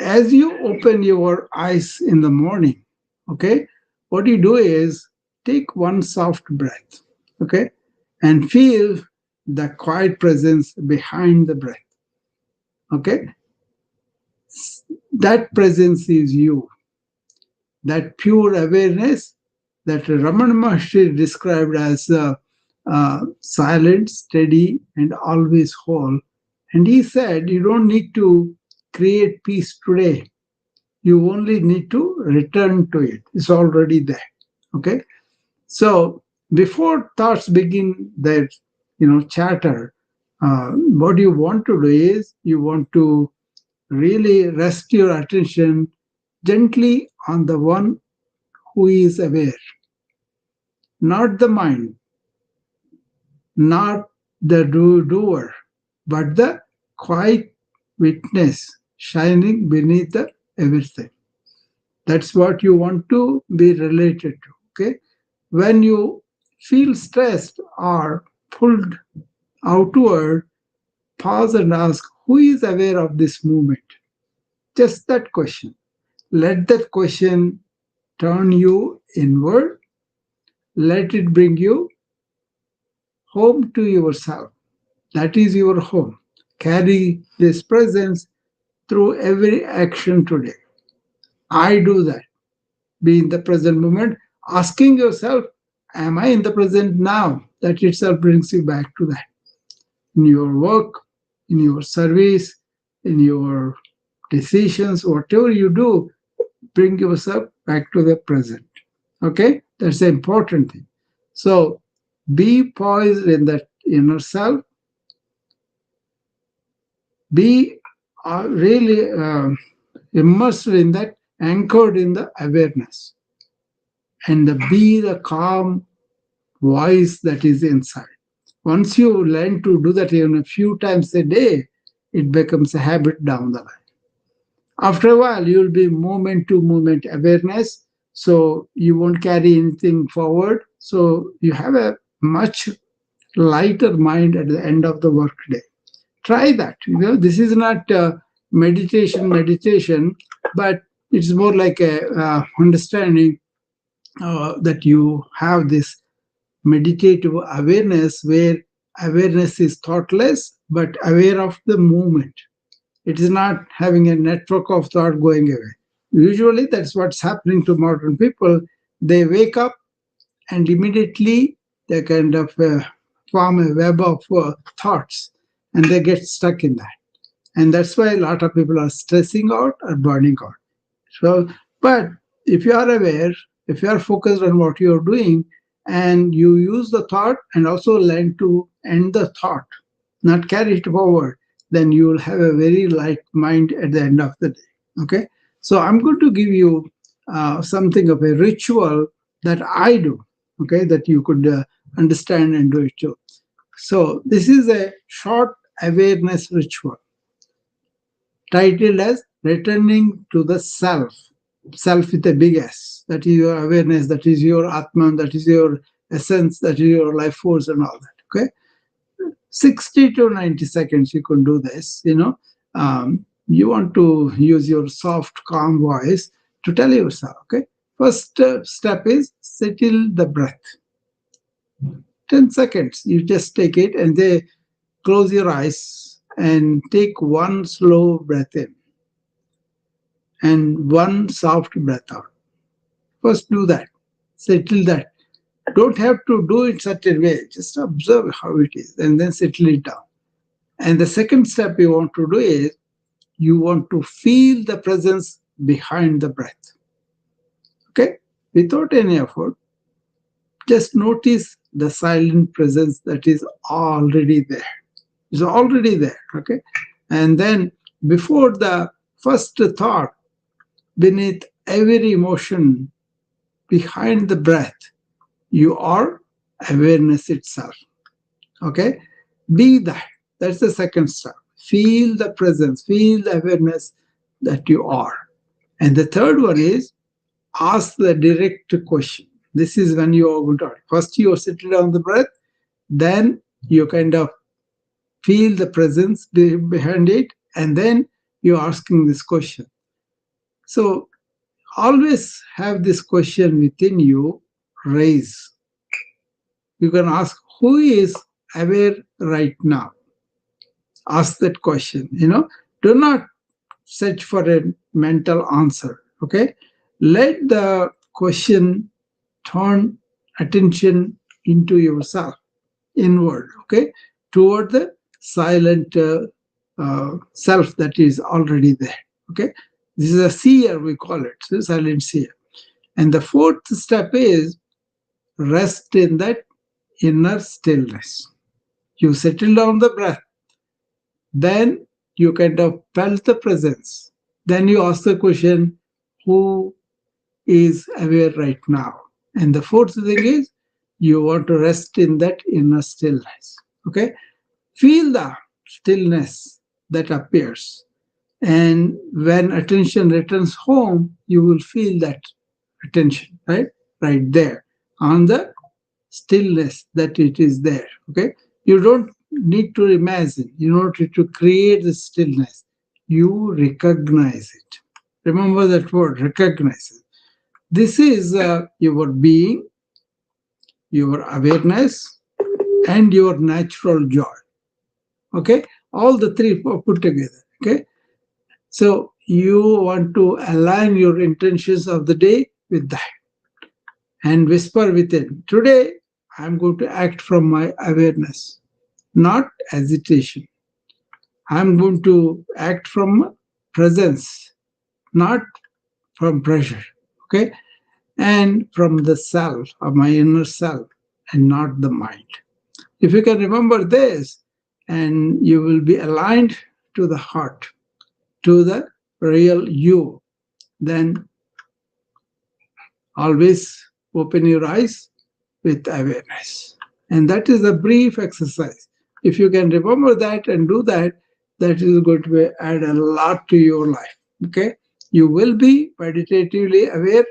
as you open your eyes in the morning, okay, what you do is take one soft breath, okay, and feel the quiet presence behind the breath, okay. That presence is you, that pure awareness that Ramana Maharshi described as silent, steady, and always whole. And he said, you don't need to create peace today. You only need to return to it. It's already there. Okay. So before thoughts begin their, chatter, what you want to do is you want to really rest your attention gently on the one who is aware, not the mind, not the doer, but the quiet witness shining beneath the everything. That's what you want to be related to. Okay. When you feel stressed or pulled outward, pause and ask, who is aware of this movement? Just that question. Let that question turn you inward. Let it bring you home to yourself. That is your home. Carry this presence through every action today. I do that. Be in the present moment, asking yourself, am I in the present now? That itself brings you back to that. In your work, in your service, in your decisions, whatever you do, bring yourself back to the present. Okay? That's the important thing. So be poised in that inner self, be really immersed in that, anchored in the awareness, and be the calm voice that is inside. Once you learn to do that even a few times a day, it becomes a habit down the line. After a while, you'll be moment to moment awareness, so you won't carry anything forward. So you have a much lighter mind at the end of the workday. Try that. This is not meditation, but it's more like a understanding that you have this meditative awareness where awareness is thoughtless but aware of the movement. It is not having a network of thought going away. Usually that's what's happening to modern people. They wake up and immediately they kind of form a web of thoughts, and they get stuck in that. And that's why a lot of people are stressing out or burning out. So, but if you are aware, if you are focused on what you are doing, and you use the thought and also learn to end the thought, not carry it forward, then you will have a very light mind at the end of the day. Okay. So I'm going to give you something of a ritual that I do. Okay, that you could understand and do it too. So this is a short awareness ritual titled as Returning to the Self. Self with a big S. That is your awareness, that is your Atman, that is your essence, that is your life force and all that. Okay. 60 to 90 seconds you can do this. You want to use your soft, calm voice to tell yourself. Okay. First step is settle the breath. 10 seconds. You just take it and they close your eyes and take one slow breath in and one soft breath out. First do that. Settle that. Don't have to do it such a way. Just observe how it is and then settle it down. And the second step you want to do is you want to feel the presence behind the breath. Okay? Without any effort, just notice the silent presence that is already there. It's already there. Okay? And then before the first thought, beneath every emotion, behind the breath, you are awareness itself. Okay? Be that. That's the second step. Feel the presence, feel the awareness that you are. And the third one is ask the direct question. This is when you are going to first you settle down the breath, then you kind of feel the presence behind it, and then you're asking this question. So always have this question within you raise. You can ask, who is aware right now? Ask that question. Do not search for a mental answer. Okay, let the question turn attention into yourself, inward. Okay, toward the silent self that is already there. Okay, this is a seer, we call it, so silent seer. And the fourth step is rest in that inner stillness. You settle down the breath, then you kind of felt the presence. Then you ask the question, who is aware right now? And the fourth thing is you want to rest in that inner stillness. Okay? Feel the stillness that appears. And when attention returns home, you will feel that attention, right? Right there on the stillness that it is there. Okay, you don't need to imagine, you don't need to create the stillness, you recognize it. Remember that word, recognize it. This is your being, your awareness, and your natural joy. Okay, all the three put together. Okay, so you want to align your intentions of the day with that and whisper within, today I'm going to act from my awareness, not agitation. I'm going to act from presence, not from pressure. Okay? And from the self, of my inner self, and not the mind. If you can remember this, and you will be aligned to the heart, to the real you, then always open your eyes with awareness. And that is a brief exercise. If you can remember that and do that, that is going to add a lot to your life. Okay? You will be meditatively aware,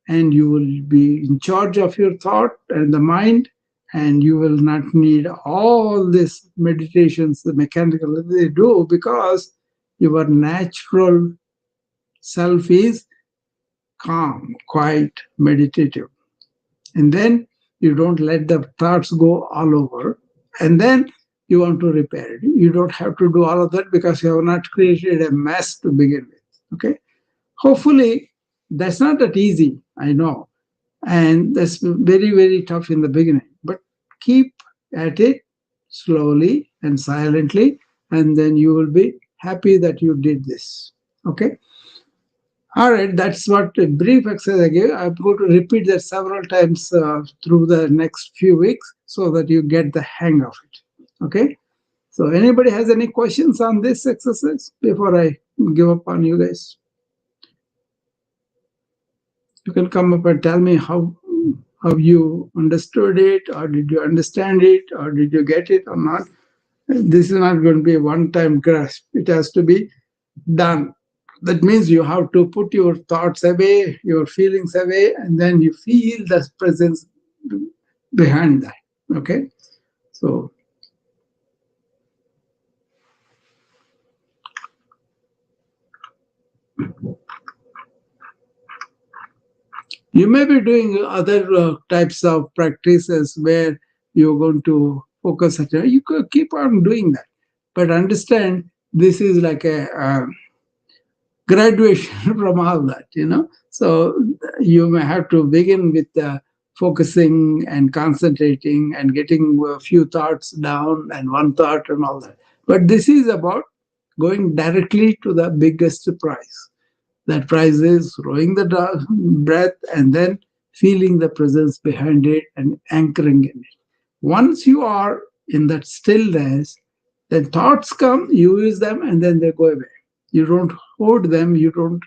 and you will be in charge of your thought and the mind, and you will not need all these meditations, the mechanical that they do, because your natural self is calm, quiet, meditative. And then you don't let the thoughts go all over, and then you want to repair it. You don't have to do all of that because you have not created a mess to begin with. Okay, hopefully that's not that easy, I know, and that's very, very tough in the beginning, but keep at it slowly and silently, and then you will be happy that you did this. Okay, all right, that's what a brief exercise I gave. I'm going to repeat that several times through the next few weeks so that you get the hang of it. Okay, so anybody has any questions on this exercise before I give up on you guys? You can come up and tell me how you understood it, or did you understand it, or did you get it or not. This is not going to be a one-time grasp. It has to be done. That means you have to put your thoughts away, your feelings away, and then you feel the presence behind that. Okay, so you may be doing other types of practices where you're going to focus at it. You could keep on doing that, but understand this is like a graduation from all that. So you may have to begin with focusing and concentrating and getting a few thoughts down and one thought and all that. But this is about going directly to the biggest prize. That prize is slowing the breath and then feeling the presence behind it and anchoring in it. Once you are in that stillness, then thoughts come, you use them, and then they go away. You don't hoard them, you don't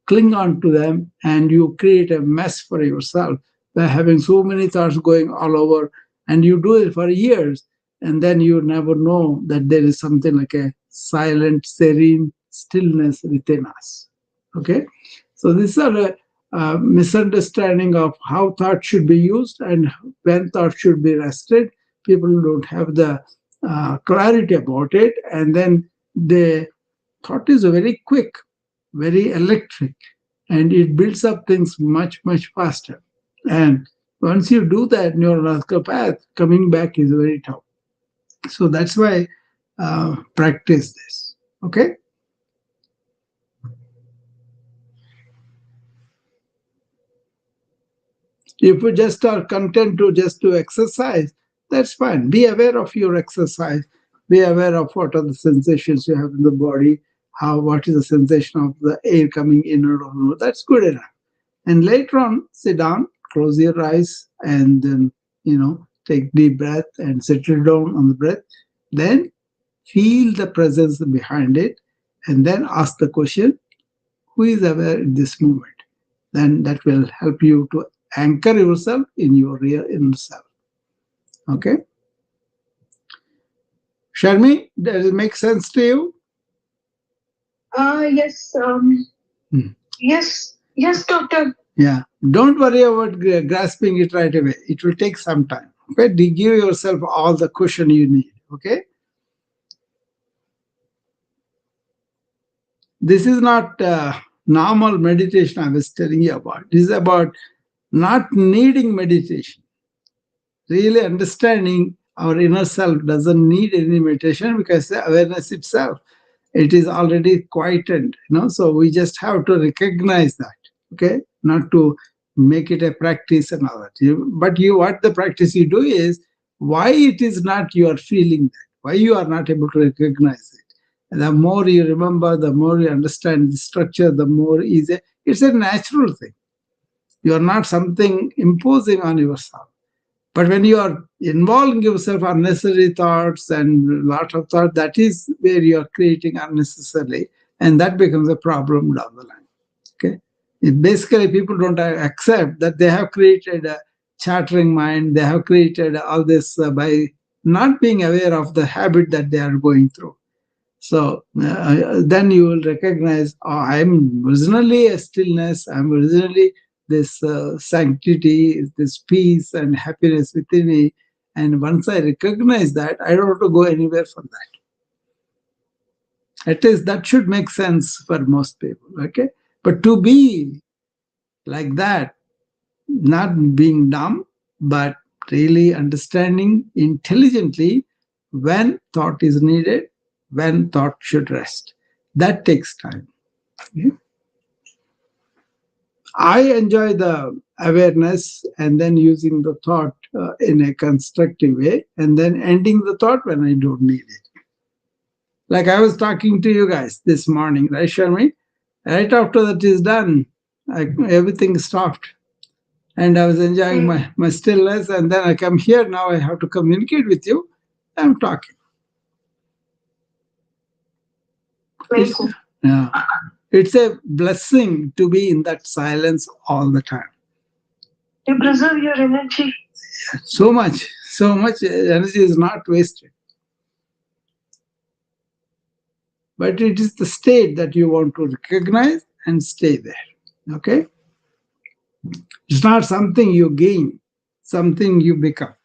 cling on to them, and you create a mess for yourself by having so many thoughts going all over, and you do it for years, and then you never know that there is something like a silent, serene stillness within us. Okay, so these are a misunderstanding of how thought should be used and when thought should be rested. People don't have the clarity about it, and then the thought is very quick, very electric, and it builds up things much, much faster. And once you do that neurological path, coming back is very tough. So that's why practice this. Okay. If you just are content to just to exercise, that's fine. Be aware of your exercise. Be aware of what are the sensations you have in the body. How what is the sensation of the air coming in or out. That's good enough. And later on, sit down, close your eyes, and then take deep breath and settle down on the breath. Then feel the presence behind it, and then ask the question, who is aware in this moment? Then that will help you to anchor yourself in your real inner self. Okay? Sharmi, does it make sense to you? Yes. Hmm. Yes, doctor. Yeah. Don't worry about grasping it right away. It will take some time. Okay? Give yourself all the cushion you need. Okay? This is not normal meditation I was telling you about. This is about not needing meditation. Really understanding our inner self doesn't need any meditation because the awareness itself, it is already quietened, so we just have to recognize that. Okay, not to make it a practice and all that. But what the practice you do is, why it is not you are feeling that, why you are not able to recognize it. And the more you remember, the more you understand the structure, the more easy. It's a natural thing. You are not something imposing on yourself. But when you are involving yourself unnecessary thoughts and lot of thought, that is where you are creating unnecessarily, and that becomes a problem down the line. Okay, basically people don't accept that they have created a chattering mind. They have created all this by not being aware of the habit that they are going through. So then you will recognize, oh, I'm originally a stillness, I'm originally this sanctity, this peace and happiness within me. And once I recognize that, I don't have to go anywhere from that. At least that should make sense for most people. Okay. But to be like that, not being dumb, but really understanding intelligently when thought is needed, when thought should rest. That takes time. Okay? I enjoy the awareness and then using the thought in a constructive way and then ending the thought when I don't need it. Like I was talking to you guys this morning, right, Sharmi? Right after that is done, everything stopped and I was enjoying Mm, my stillness. And then I come here. Now I have to communicate with you. I'm talking. It's, amazing. yeah, it's a blessing to be in that silence all the time. You preserve your energy. So much energy is not wasted. But it is the state that you want to recognize and stay there. Okay? It's not something you gain, something you become.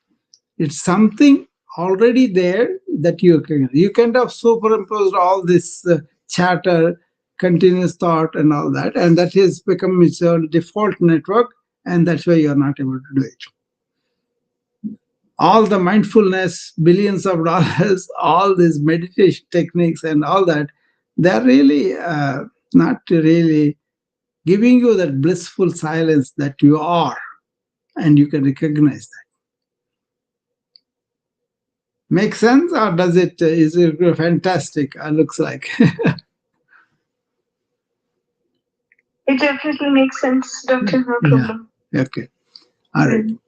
It's something already there that you kind of superimposed all this chatter, continuous thought, and all that, and that has become its own default network, and that's why you're not able to do it. All the mindfulness, billions of dollars, all these meditation techniques, and all that, they're really not really giving you that blissful silence that you are, and you can recognize that. Make sense, or does it? Is it fantastic? Looks like. It definitely makes sense, doctor. No Yeah. problem. Okay. All right. Mm.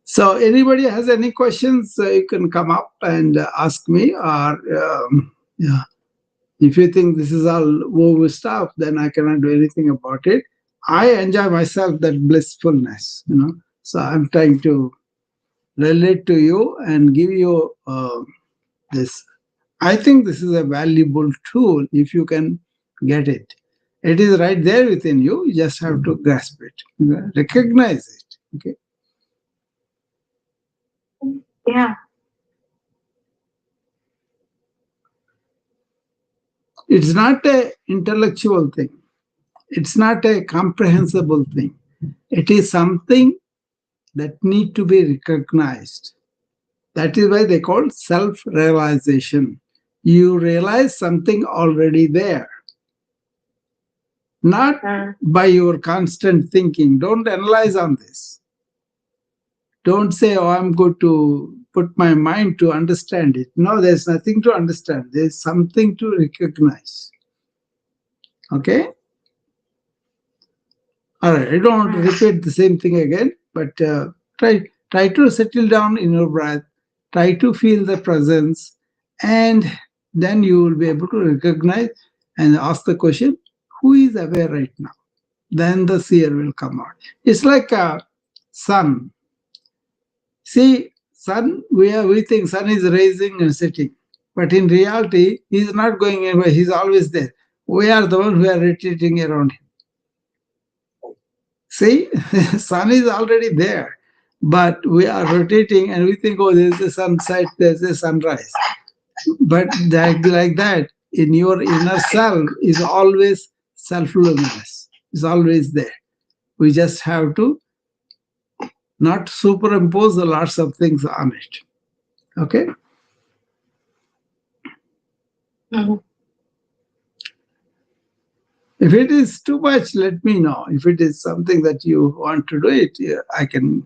So, anybody has any questions, you can come up and ask me, or yeah, if you think this is all woo stuff, then I cannot do anything about it. I enjoy myself that blissfulness. So I'm trying to relate to you and give you this. I think this is a valuable tool if you can get it. It is right there within you. You just have to grasp it, recognize it. Okay. Yeah. It's not a intellectual thing. It's not a comprehensible thing. It is something that need to be recognized. That is why they call self-realization. You realize something already there, not by your constant thinking. Don't analyze on this. Don't say, oh, I'm going to put my mind to understand it. No, there's nothing to understand. There's something to recognize. Okay? All right, I don't want to repeat the same thing again, but try to settle down in your breath. Try to feel the presence, and then you will be able to recognize and ask the question, who is aware right now? Then the seer will come out. It's like a sun. See, sun, we think sun is rising and setting, but in reality, he's not going anywhere. He's always there. We are the ones who are retreating around him. See, sun is already there, but we are rotating and we think, oh, there's a sunset, there's a sunrise. But like that, in your inner self is always self-luminous. It's always there. We just have to not superimpose a lots of things on it. Okay? Mm-hmm. If it is too much, let me know. If it is something that you want to do it, I can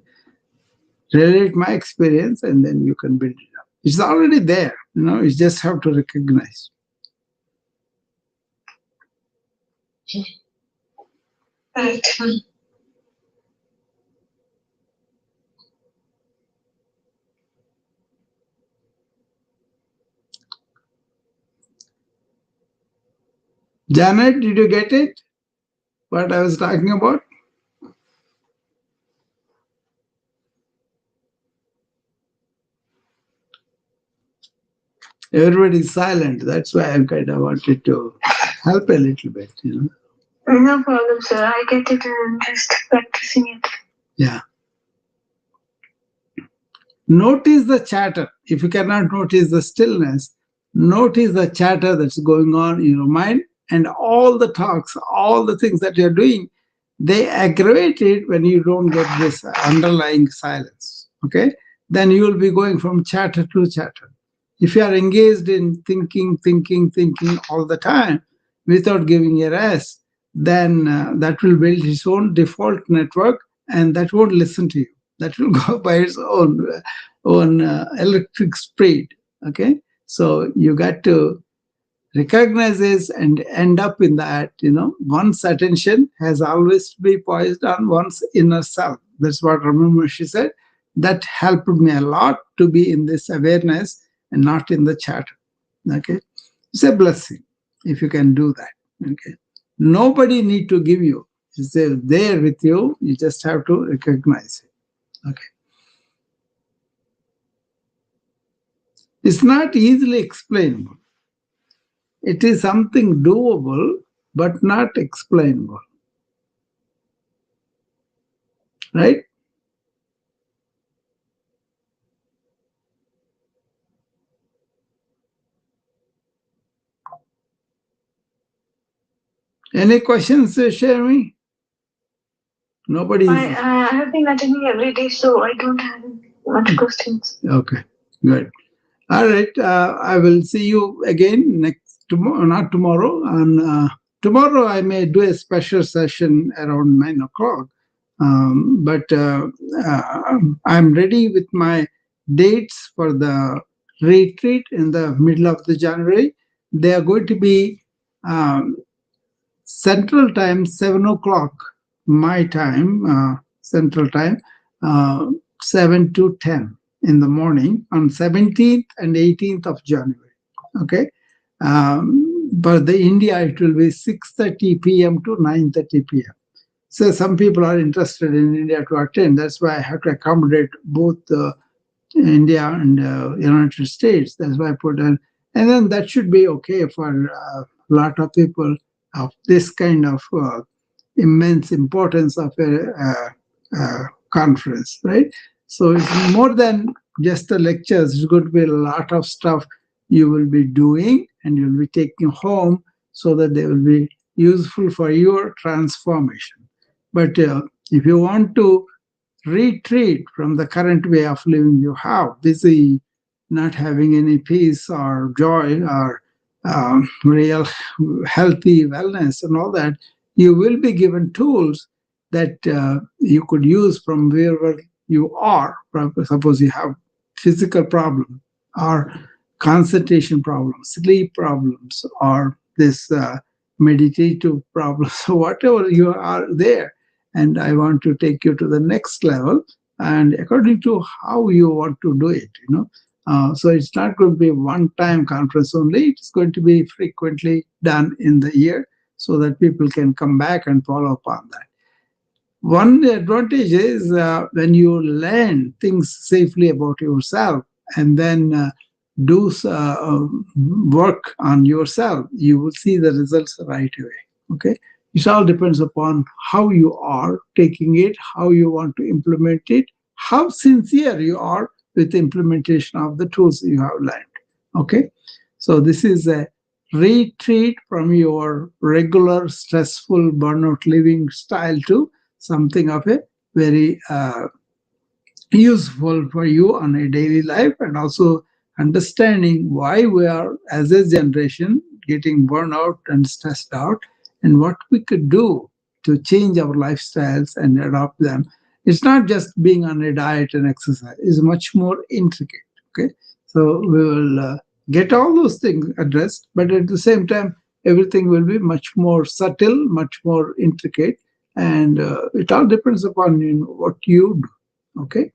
relate my experience and then you can build it up. It's already there, you just have to recognize. Right. Janet, did you get it? What I was talking about? Everybody is silent. That's why I kind of wanted to help a little bit, No problem, sir. I get it and I'm just practicing it. Yeah. Notice the chatter. If you cannot notice the stillness, notice the chatter that's going on in your mind and all the talks, all the things that you're doing, they aggravate it when you don't get this underlying silence. Okay? Then you will be going from chatter to chatter. If you are engaged in thinking all the time without giving a rest, then that will build its own default network and that won't listen to you. That will go by its own electric speed. Okay? So you got to recognize this and end up in that, one's attention has always to be poised on one's inner self. That's what Ramana Maharshi said. That helped me a lot to be in this awareness and not in the chatter. Okay, it's a blessing if you can do that. Okay, nobody need to give you. It's there with you. You just have to recognize it. Okay, it's not easily explainable. It is something doable, but not explainable. Right? Any questions, Shermi? Nobody. I have been attending every day, so I don't have much questions. Okay, good. All right. I will see you again next tomorrow. Not tomorrow. And tomorrow I may do a special session around 9 o'clock. But I'm ready with my dates for the retreat in the middle of the January. They are going to be Central Time, 7 o'clock my time, Central Time, 7 to 10 in the morning on 17th and 18th of January. Okay. But the India, it will be 6:30 p.m. to 9:30 p.m. So some people are interested in India to attend. That's why I have to accommodate both India and United States. That's why I put in. And then that should be okay for a lot of people of this kind of immense importance of a conference, right? So it's more than just the lectures. It's going to be a lot of stuff you will be doing and you'll be taking home so that they will be useful for your transformation. But if you want to retreat from the current way of living you have, busy, not having any peace or joy or real healthy wellness and all that, you will be given tools that you could use from wherever you are. Suppose you have physical problem or concentration problems, sleep problems, or this meditative problems, so whatever you are there, and I want to take you to the next level, and according to how you want to do it, so it's not going to be one-time conference only. It's going to be frequently done in the year so that people can come back and follow up on that. One advantage is when you learn things safely about yourself and then do work on yourself, you will see the results right away. Okay, it all depends upon how you are taking it, how you want to implement it, how sincere you are with the implementation of the tools you have learned. Okay, so this is a retreat from your regular stressful burnout living style to something of a very useful for you on a daily life, and also understanding why we are as a generation getting burned out and stressed out, and what we could do to change our lifestyles and adopt them. It's not just being on a diet and exercise, it's much more intricate. Okay, so we will get all those things addressed, but at the same time everything will be much more subtle, much more intricate, and it all depends upon what you do. Okay,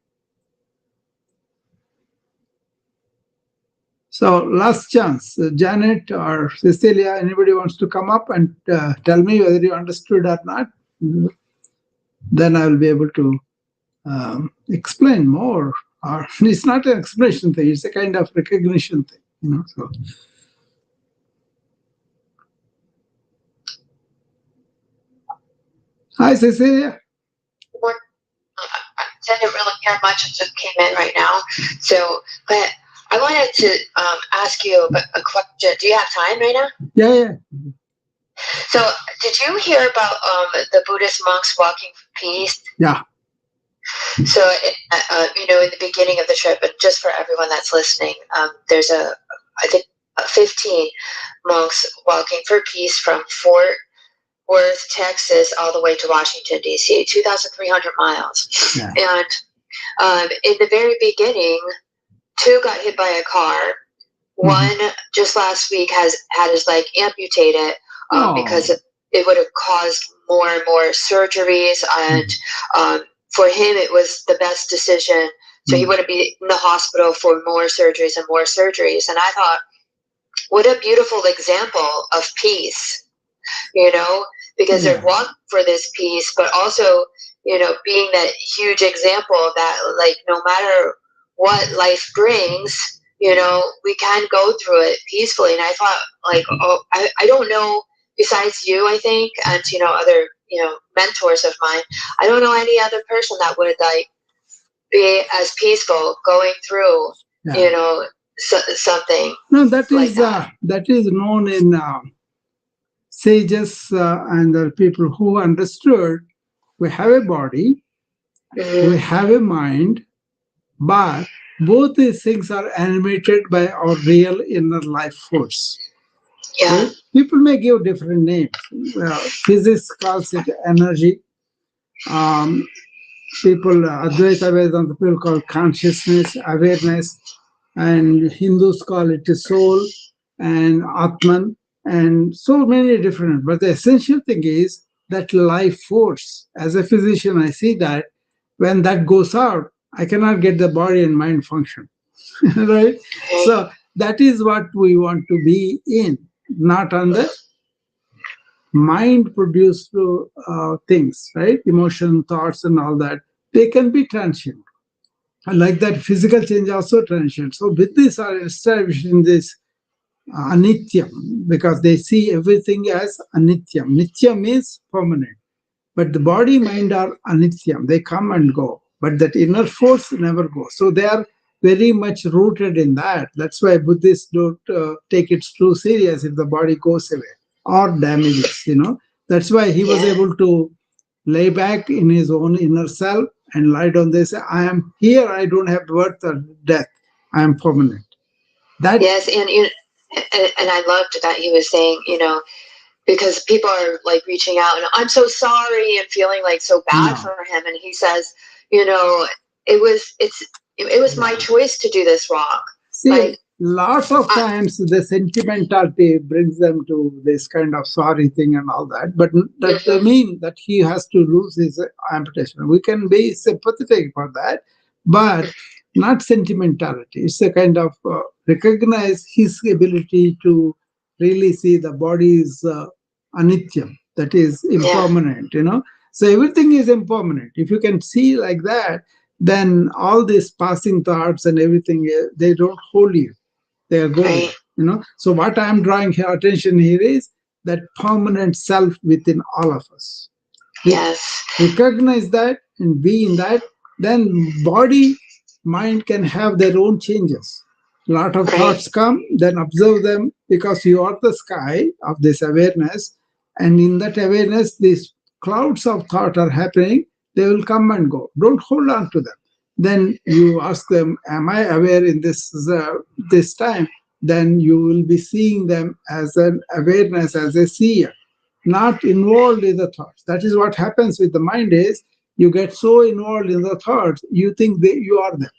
so last chance, Janet or Cecilia, anybody wants to come up and tell me whether you understood or not? Then I will be able to explain more. Or it's not an explanation thing; it's a kind of recognition thing. So, hi, Cecilia. Well, I didn't really hear much. I just came in right now. So, but I wanted to ask you a question. Do you have time right now? Yeah. So, did you hear about the Buddhist monks walking for peace? Yeah. So, in the beginning of the trip, but just for everyone that's listening, there's I think 15 monks walking for peace from Fort Worth, Texas, all the way to Washington, D.C., 2,300 miles. Yeah. And in the very beginning, 2 got hit by a car. One just last week had his leg amputated because it would have caused more and more surgeries. And for him, it was the best decision. So he wouldn't be in the hospital for more surgeries and more surgeries. And I thought, what a beautiful example of peace, because they're walking for this peace, but also, being that huge example that, like, no matter what life brings, we can go through it peacefully. And I thought, like, I don't know, besides you, I think, and, other, mentors of mine, I don't know any other person that would, like, be as peaceful going through, something. No, that is like that is known in sages and the people who understood we have a body, we have a mind, but both these things are animated by our real inner life force. Yeah. Okay? People may give different names. Physics calls it energy. Advaita Vedanta people call consciousness, awareness, and Hindus call it soul and Atman, and so many different. But the essential thing is that life force. As a physician, I see that when that goes out, I cannot get the body and mind function. Right? So that is what we want to be in, not on the mind produced things, right? Emotion, thoughts, and all that. They can be transient. Like that, physical change also transient. So Buddhists are established in this anityam because they see everything as anityam. Nityam means permanent. But the body, mind are anityam. They come and go. But that inner force never goes. So they are very much rooted in that. That's why Buddhists don't take it too serious if the body goes away. or damages, That's why he was Yeah. able to lay back in his own inner self and lie down there, say, I am here, I don't have birth or death, I am permanent. That, Yes, and I loved that he was saying, because people are like reaching out and I'm so sorry and feeling like so bad no. for him, and he says, you know, it was my Yeah. choice to do this wrong. See, Like, lots of I, times the sentimentality brings them to this kind of sorry thing and all that, but that doesn't mhm, mean that he has to lose his amputation. We can be sympathetic for that, but not sentimentality. It's a kind of recognize his ability to really see the body is anityam, that is yeah, impermanent, So everything is impermanent. If you can see like that, then all these passing thoughts and everything, they don't hold you. They are going, right, So what I'm drawing here attention here is that permanent self within all of us. yes, Recognize that and be in that, then body, mind can have their own changes. A lot of right, thoughts come, then observe them because you are the sky of this awareness. And in that awareness, these clouds of thought are happening, they will come and go. Don't hold on to them. Then you ask them, am I aware in this time? Then you will be seeing them as an awareness, as a seer, not involved in the thoughts. That is what happens with the mind is you get so involved in the thoughts, you think that you are them.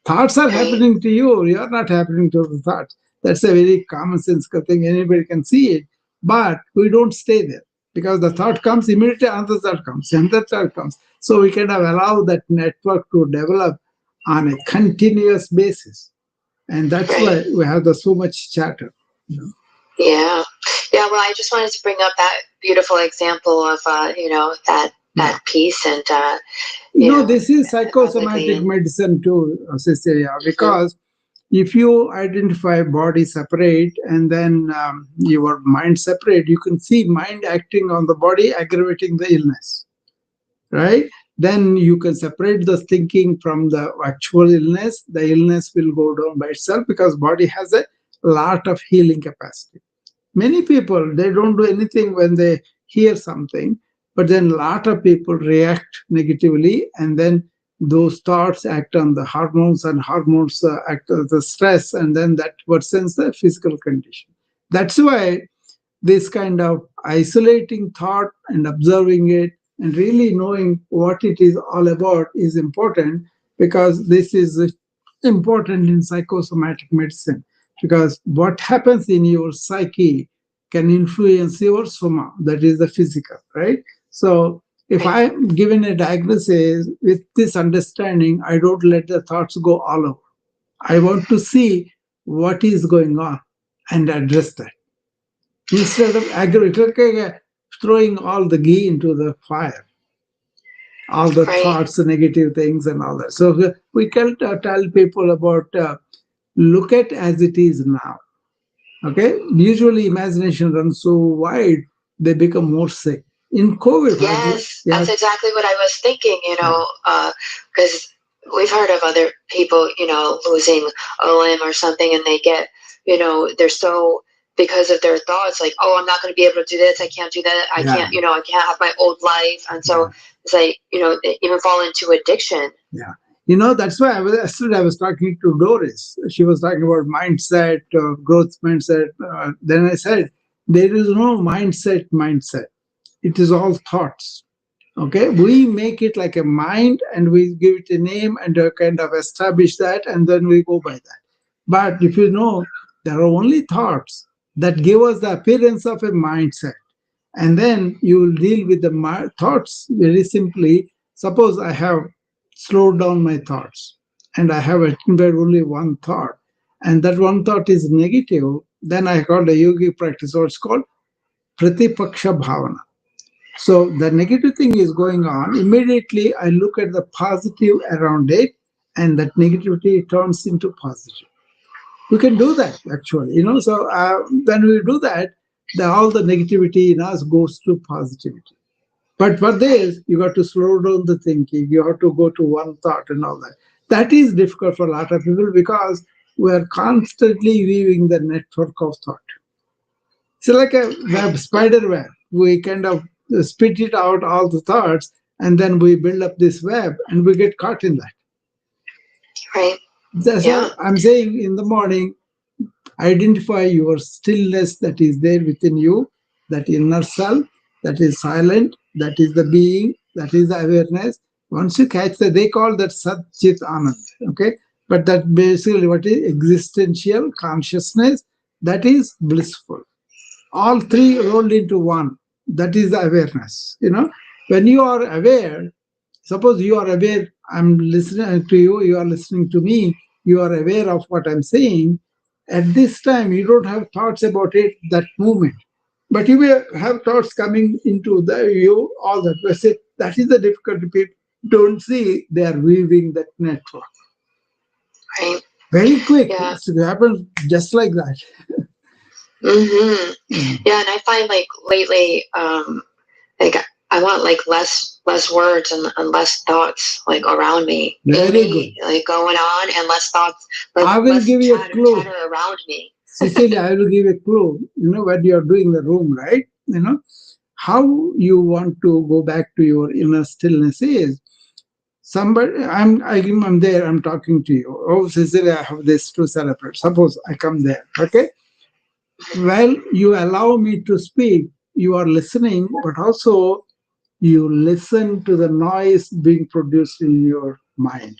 Thoughts are right, happening to you, you are not happening to the thoughts. That's a very common sense thing. Anybody can see it, but we don't stay there because the thought comes immediately, another thought comes, another thought comes. So we kind of allow that network to develop on a continuous basis, and that's right. why we have so much chatter. Yeah. Yeah, well, I just wanted to bring up that beautiful example of, that Yeah. piece, and, you know, This is publicly, psychosomatic and medicine too, Cecilia, mhm, because if you identify body separate and then your mind separate, you can see mind acting on the body, aggravating the illness, right? Then you can separate the thinking from the actual illness. The illness will go down by itself because body has a lot of healing capacity. Many people, they don't do anything when they hear something, but then a lot of people react negatively, and then those thoughts act on the hormones, and hormones act on the stress, and then that worsens the physical condition. That's why this kind of isolating thought and observing it and really knowing what it is all about is important, because this is important in psychosomatic medicine, because what happens in your psyche can influence your soma, that is the physical, right? So if right, I'm given a diagnosis with this understanding, I don't let the thoughts go all over. I want to see what is going on and address that instead of throwing all the ghee into the fire, all the right, thoughts, the negative things, and all that. So we can tell people about look at as it is now. Okay, usually imagination runs so wide they become more sick. In COVID, for example, yes, yeah, that's exactly what I was thinking. yeah, Because we've heard of other people, losing a limb or something, and they get, they're so, because of their thoughts, like, oh, I'm not going to be able to do this, I can't do that, I yeah, can't, I can't have my old life, and so yeah. it's like, they even fall into addiction. Yeah. That's why yesterday I was talking to Doris. She was talking about mindset, growth mindset. Then I said, there is no mindset. It is all thoughts. Okay. We make it like a mind and we give it a name and kind of establish that, and then we go by that. But if you know, there are only thoughts that give us the appearance of a mindset. And then you will deal with the thoughts very simply. Suppose I have slowed down my thoughts and I have identified only one thought, and that one thought is negative, then I call a yogi practice, or it's called pratipaksha bhavana. So the negative thing is going on, immediately I look at the positive around it, and that negativity turns into positive. We can do that actually, so when we do that, all the negativity in us goes to positivity. But for Right. this, you got to slow down the thinking. You have to go to one thought and all that. That is difficult for a lot of people because we are constantly weaving the network of thought. It's like a web, spider web. We kind of spit it out, all the thoughts, and then we build up this web and we get caught in that. Right. That's Yeah. why I'm saying in the morning, identify your stillness that is there within you, that inner self, that is silent, that is the being, that is the awareness. Once you catch that, they call that Sat Chit Anand. Okay, but that basically what is existential consciousness, that is blissful. All three rolled into one. That is the awareness. When you are aware, suppose you are aware, I'm listening to you, you are listening to me, you are aware of what I'm saying. At this time, you don't have thoughts about it, that moment. But you may have thoughts coming into you, all that. That is the difficulty. People don't see they are weaving that network. Right. Very quick. Yeah. It happens just like that. Mm-hmm. Mm. Yeah, and I find like lately, like I want like less words and less thoughts like around me, Very good. like going on, and less thoughts, I will less give you a clue. chatter around me. Cecilia, I will give a clue. When you are doing the room, right? How you want to go back to your inner stillness is somebody. I'm there. I'm talking to you. Oh, Cecilia, I have this to celebrate. Suppose I come there. Okay. Well, you allow me to speak. You are listening, but also you listen to the noise being produced in your mind.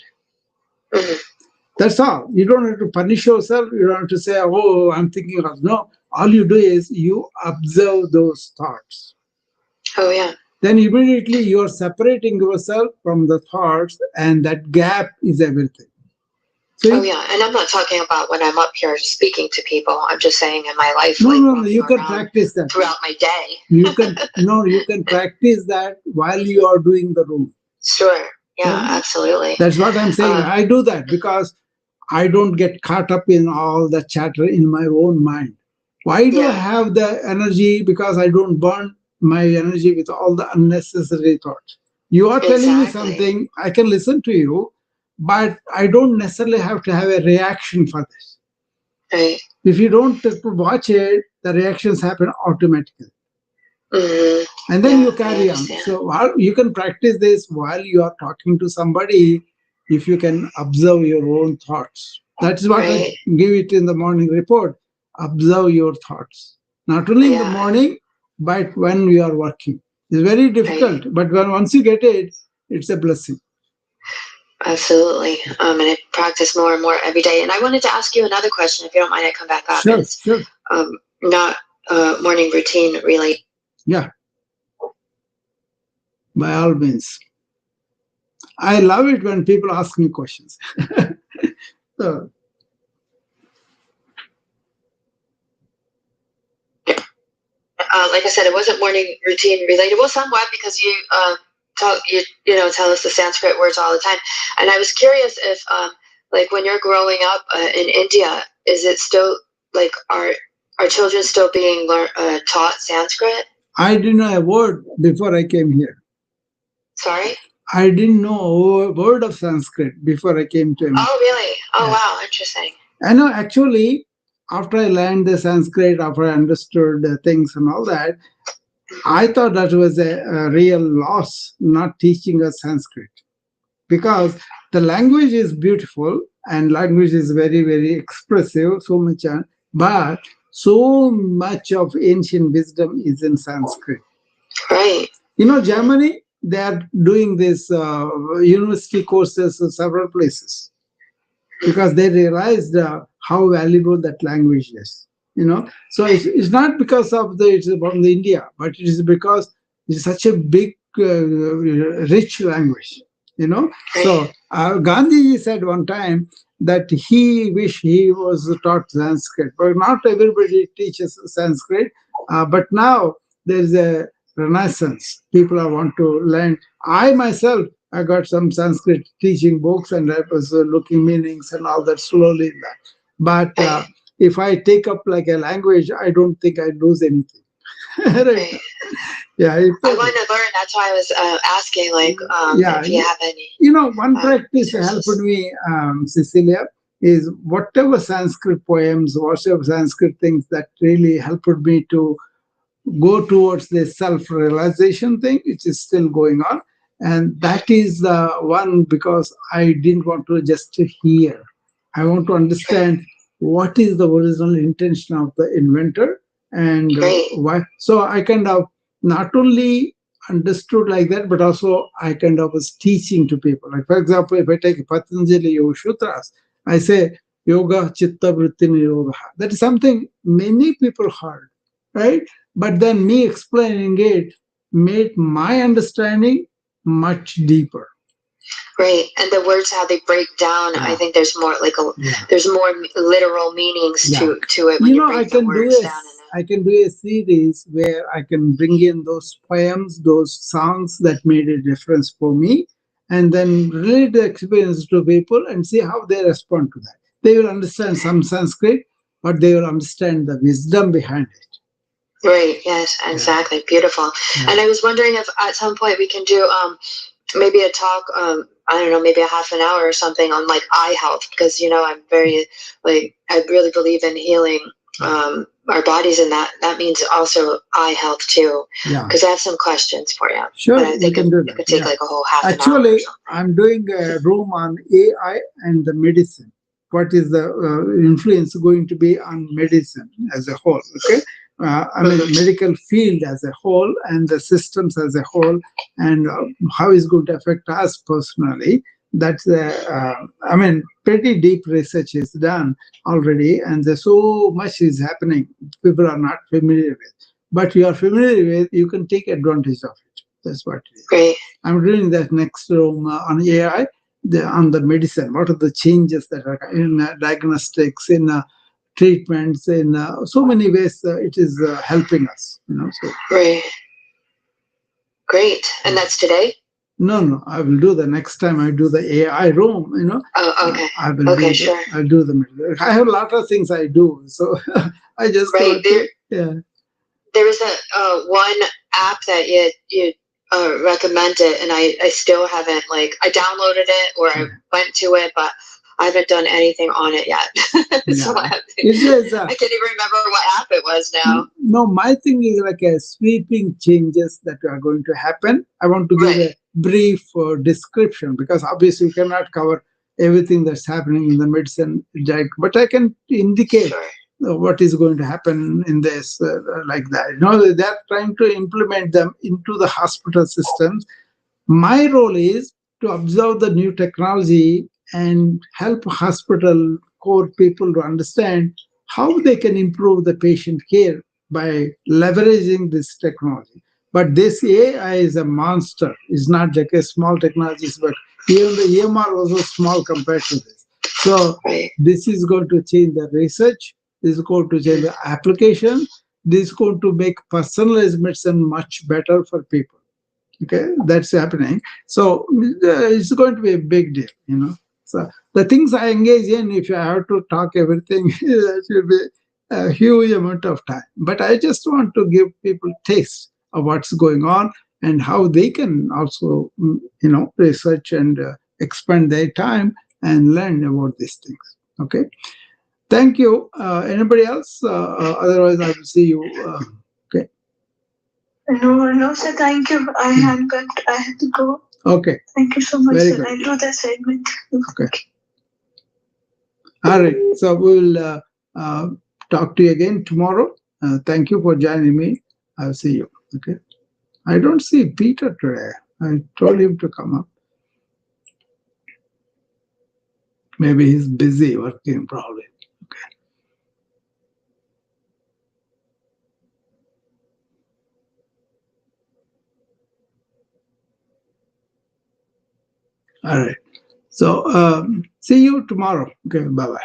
Mhm. That's all. You don't have to punish yourself. You don't have to say, oh, I'm thinking of. No, all you do is you observe those thoughts. Oh yeah. Then immediately you are separating yourself from the thoughts, and that gap is everything. So Oh yeah, and I'm not talking about when I'm up here speaking to people. I'm just saying in my life, no, like no, no. walking You can around practice that. throughout my day. You can practice that while you are doing the room. Sure. Yeah, Yeah. absolutely. That's what I'm saying. I do that because I don't get caught up in all the chatter in my own mind. Why do I Yeah. have the energy? Because I don't burn my energy with all the unnecessary thoughts. You are telling me Exactly. something, I can listen to you, but I don't necessarily have to have a reaction for this. Right. If you don't watch it, the reactions happen automatically. Mm-hmm. And then Yeah, you I carry on. understand. So you can practice this while you are talking to somebody, if you can observe your own thoughts. That is what I Right. give it in the morning report. Observe your thoughts. Not only in the Yeah. morning, but when you are working. It's very Right. difficult, but once you get it, it's a blessing. Absolutely. And I practice more and more every day. And I wanted to ask you another question, if you don't mind. I come back up. Sure, It's sure. not morning routine really. Yeah, by all means. I love it when people ask me questions. So, Like I said, it wasn't morning routine related. Well, somewhat, because you tell us the Sanskrit words all the time. And I was curious if like when you're growing up in India, is it still like are children still being taught Sanskrit? I didn't know a word before I came here. Sorry. I didn't know a word of Sanskrit before I came to America. Oh, really? Oh, Yeah. wow, interesting. I know, actually, after I learned the Sanskrit, after I understood the things and all that, I thought that was a real loss not teaching us Sanskrit, because the language is beautiful and language is very, very expressive, so much, but so much of ancient wisdom is in Sanskrit. Right. Germany, they are doing this university courses in several places because they realized how valuable that language is. So it's not because of it's from the India, but it is because it's such a big, rich language. So Gandhi said one time that he wished he was taught Sanskrit, but not everybody teaches Sanskrit. But now there's a renaissance. People are want to learn. I myself, I got some Sanskrit teaching books, and I was looking meanings and all that slowly in that. But if I take up like a language, I don't think I lose anything. Right. Yeah, I want to learn. That's why I was asking, like, yeah, if you have any. one practice helped me, Cecilia. is whatever Sanskrit poems, whatever Sanskrit things that really helped me to go towards the self-realization thing, which is still going on. And that is the one, because I didn't want to just hear. I want to understand what is the original intention of the inventor and Great. why. So I kind of not only understood like that, but also I kind of was teaching to people. Like, for example, if I take Patanjali Yoga Sutras, I say yoga chitta vritti nirodha. That is something many people heard, right? But then me explaining it made my understanding much deeper. Great. And the words, how they break down, I Yeah. think there's more like Yeah. there's more literal meanings Yeah. to it when you I break the can do words down. I can do a series where I can bring in those poems, those songs that made a difference for me, and then relate the experience to people and see how they respond to that. They will understand some Sanskrit, but they will understand the wisdom behind it. Right. Yes, exactly. Beautiful. Yeah. And I was wondering if at some point we can do maybe a talk, I don't know, maybe a half an hour or something on like eye health, because I'm very I really believe in healing our bodies, and that means also eye health too. Yeah. Because I have some questions for you. Sure, but I think can do it that. could take Yeah. like a whole half an hour. Actually, Or something. I'm doing a room on AI and the medicine. What is the influence going to be on medicine as a whole? Okay, I mean medical field as a whole and the systems as a whole, and how is going to affect us personally. That's I mean, pretty deep research is done already, and there's so much is happening. People are not familiar with, but you are familiar with. You can take advantage of it. That's what it is. Great. I'm doing that next room on AI, on the medicine. What are the changes that are in diagnostics, in treatments, in so many ways it is helping us. So Great. Great. And that's today? no, I will do the next time I do the AI room. Oh, okay. I will Okay, do sure. I'll do the medicine. I have a lot of things I do, so I just Right. yeah. There was a one app that you recommended, and I still haven't I downloaded it or I went to it, but I haven't done anything on it yet. So Yeah. I can't even remember what app it was now. No, my thing is like a sweeping changes that are going to happen. I want to give a brief description, because obviously you cannot cover everything that's happening in the medicine, but I can indicate what is going to happen in this like that. They're trying to implement them into the hospital systems. My role is to observe the new technology and help hospital core people to understand how they can improve the patient care by leveraging this technology. But this AI is a monster. It's not like a small technology, but even the EMR was so small compared to this. So this is going to change the research. This is going to change the application. This is going to make personalized medicine much better for people. Okay, that's happening. So it's going to be a big deal. So the things I engage in, if I have to talk everything, it will be a huge amount of time. But I just want to give people taste of what's going on and how they can also research and expend their time and learn about these things. Okay, thank you. Anybody else? Otherwise I will see you. Okay. No, sir, thank you. I had to go. Okay. Thank you so much, Very sir. good. I'll do the segment. Okay. All right. So we'll talk to you again tomorrow. Thank you for joining me. I'll see you. Okay. I don't see Peter today. I told him to come up. Maybe he's busy working, probably. Okay. All right. So see you tomorrow. Okay. Bye-bye.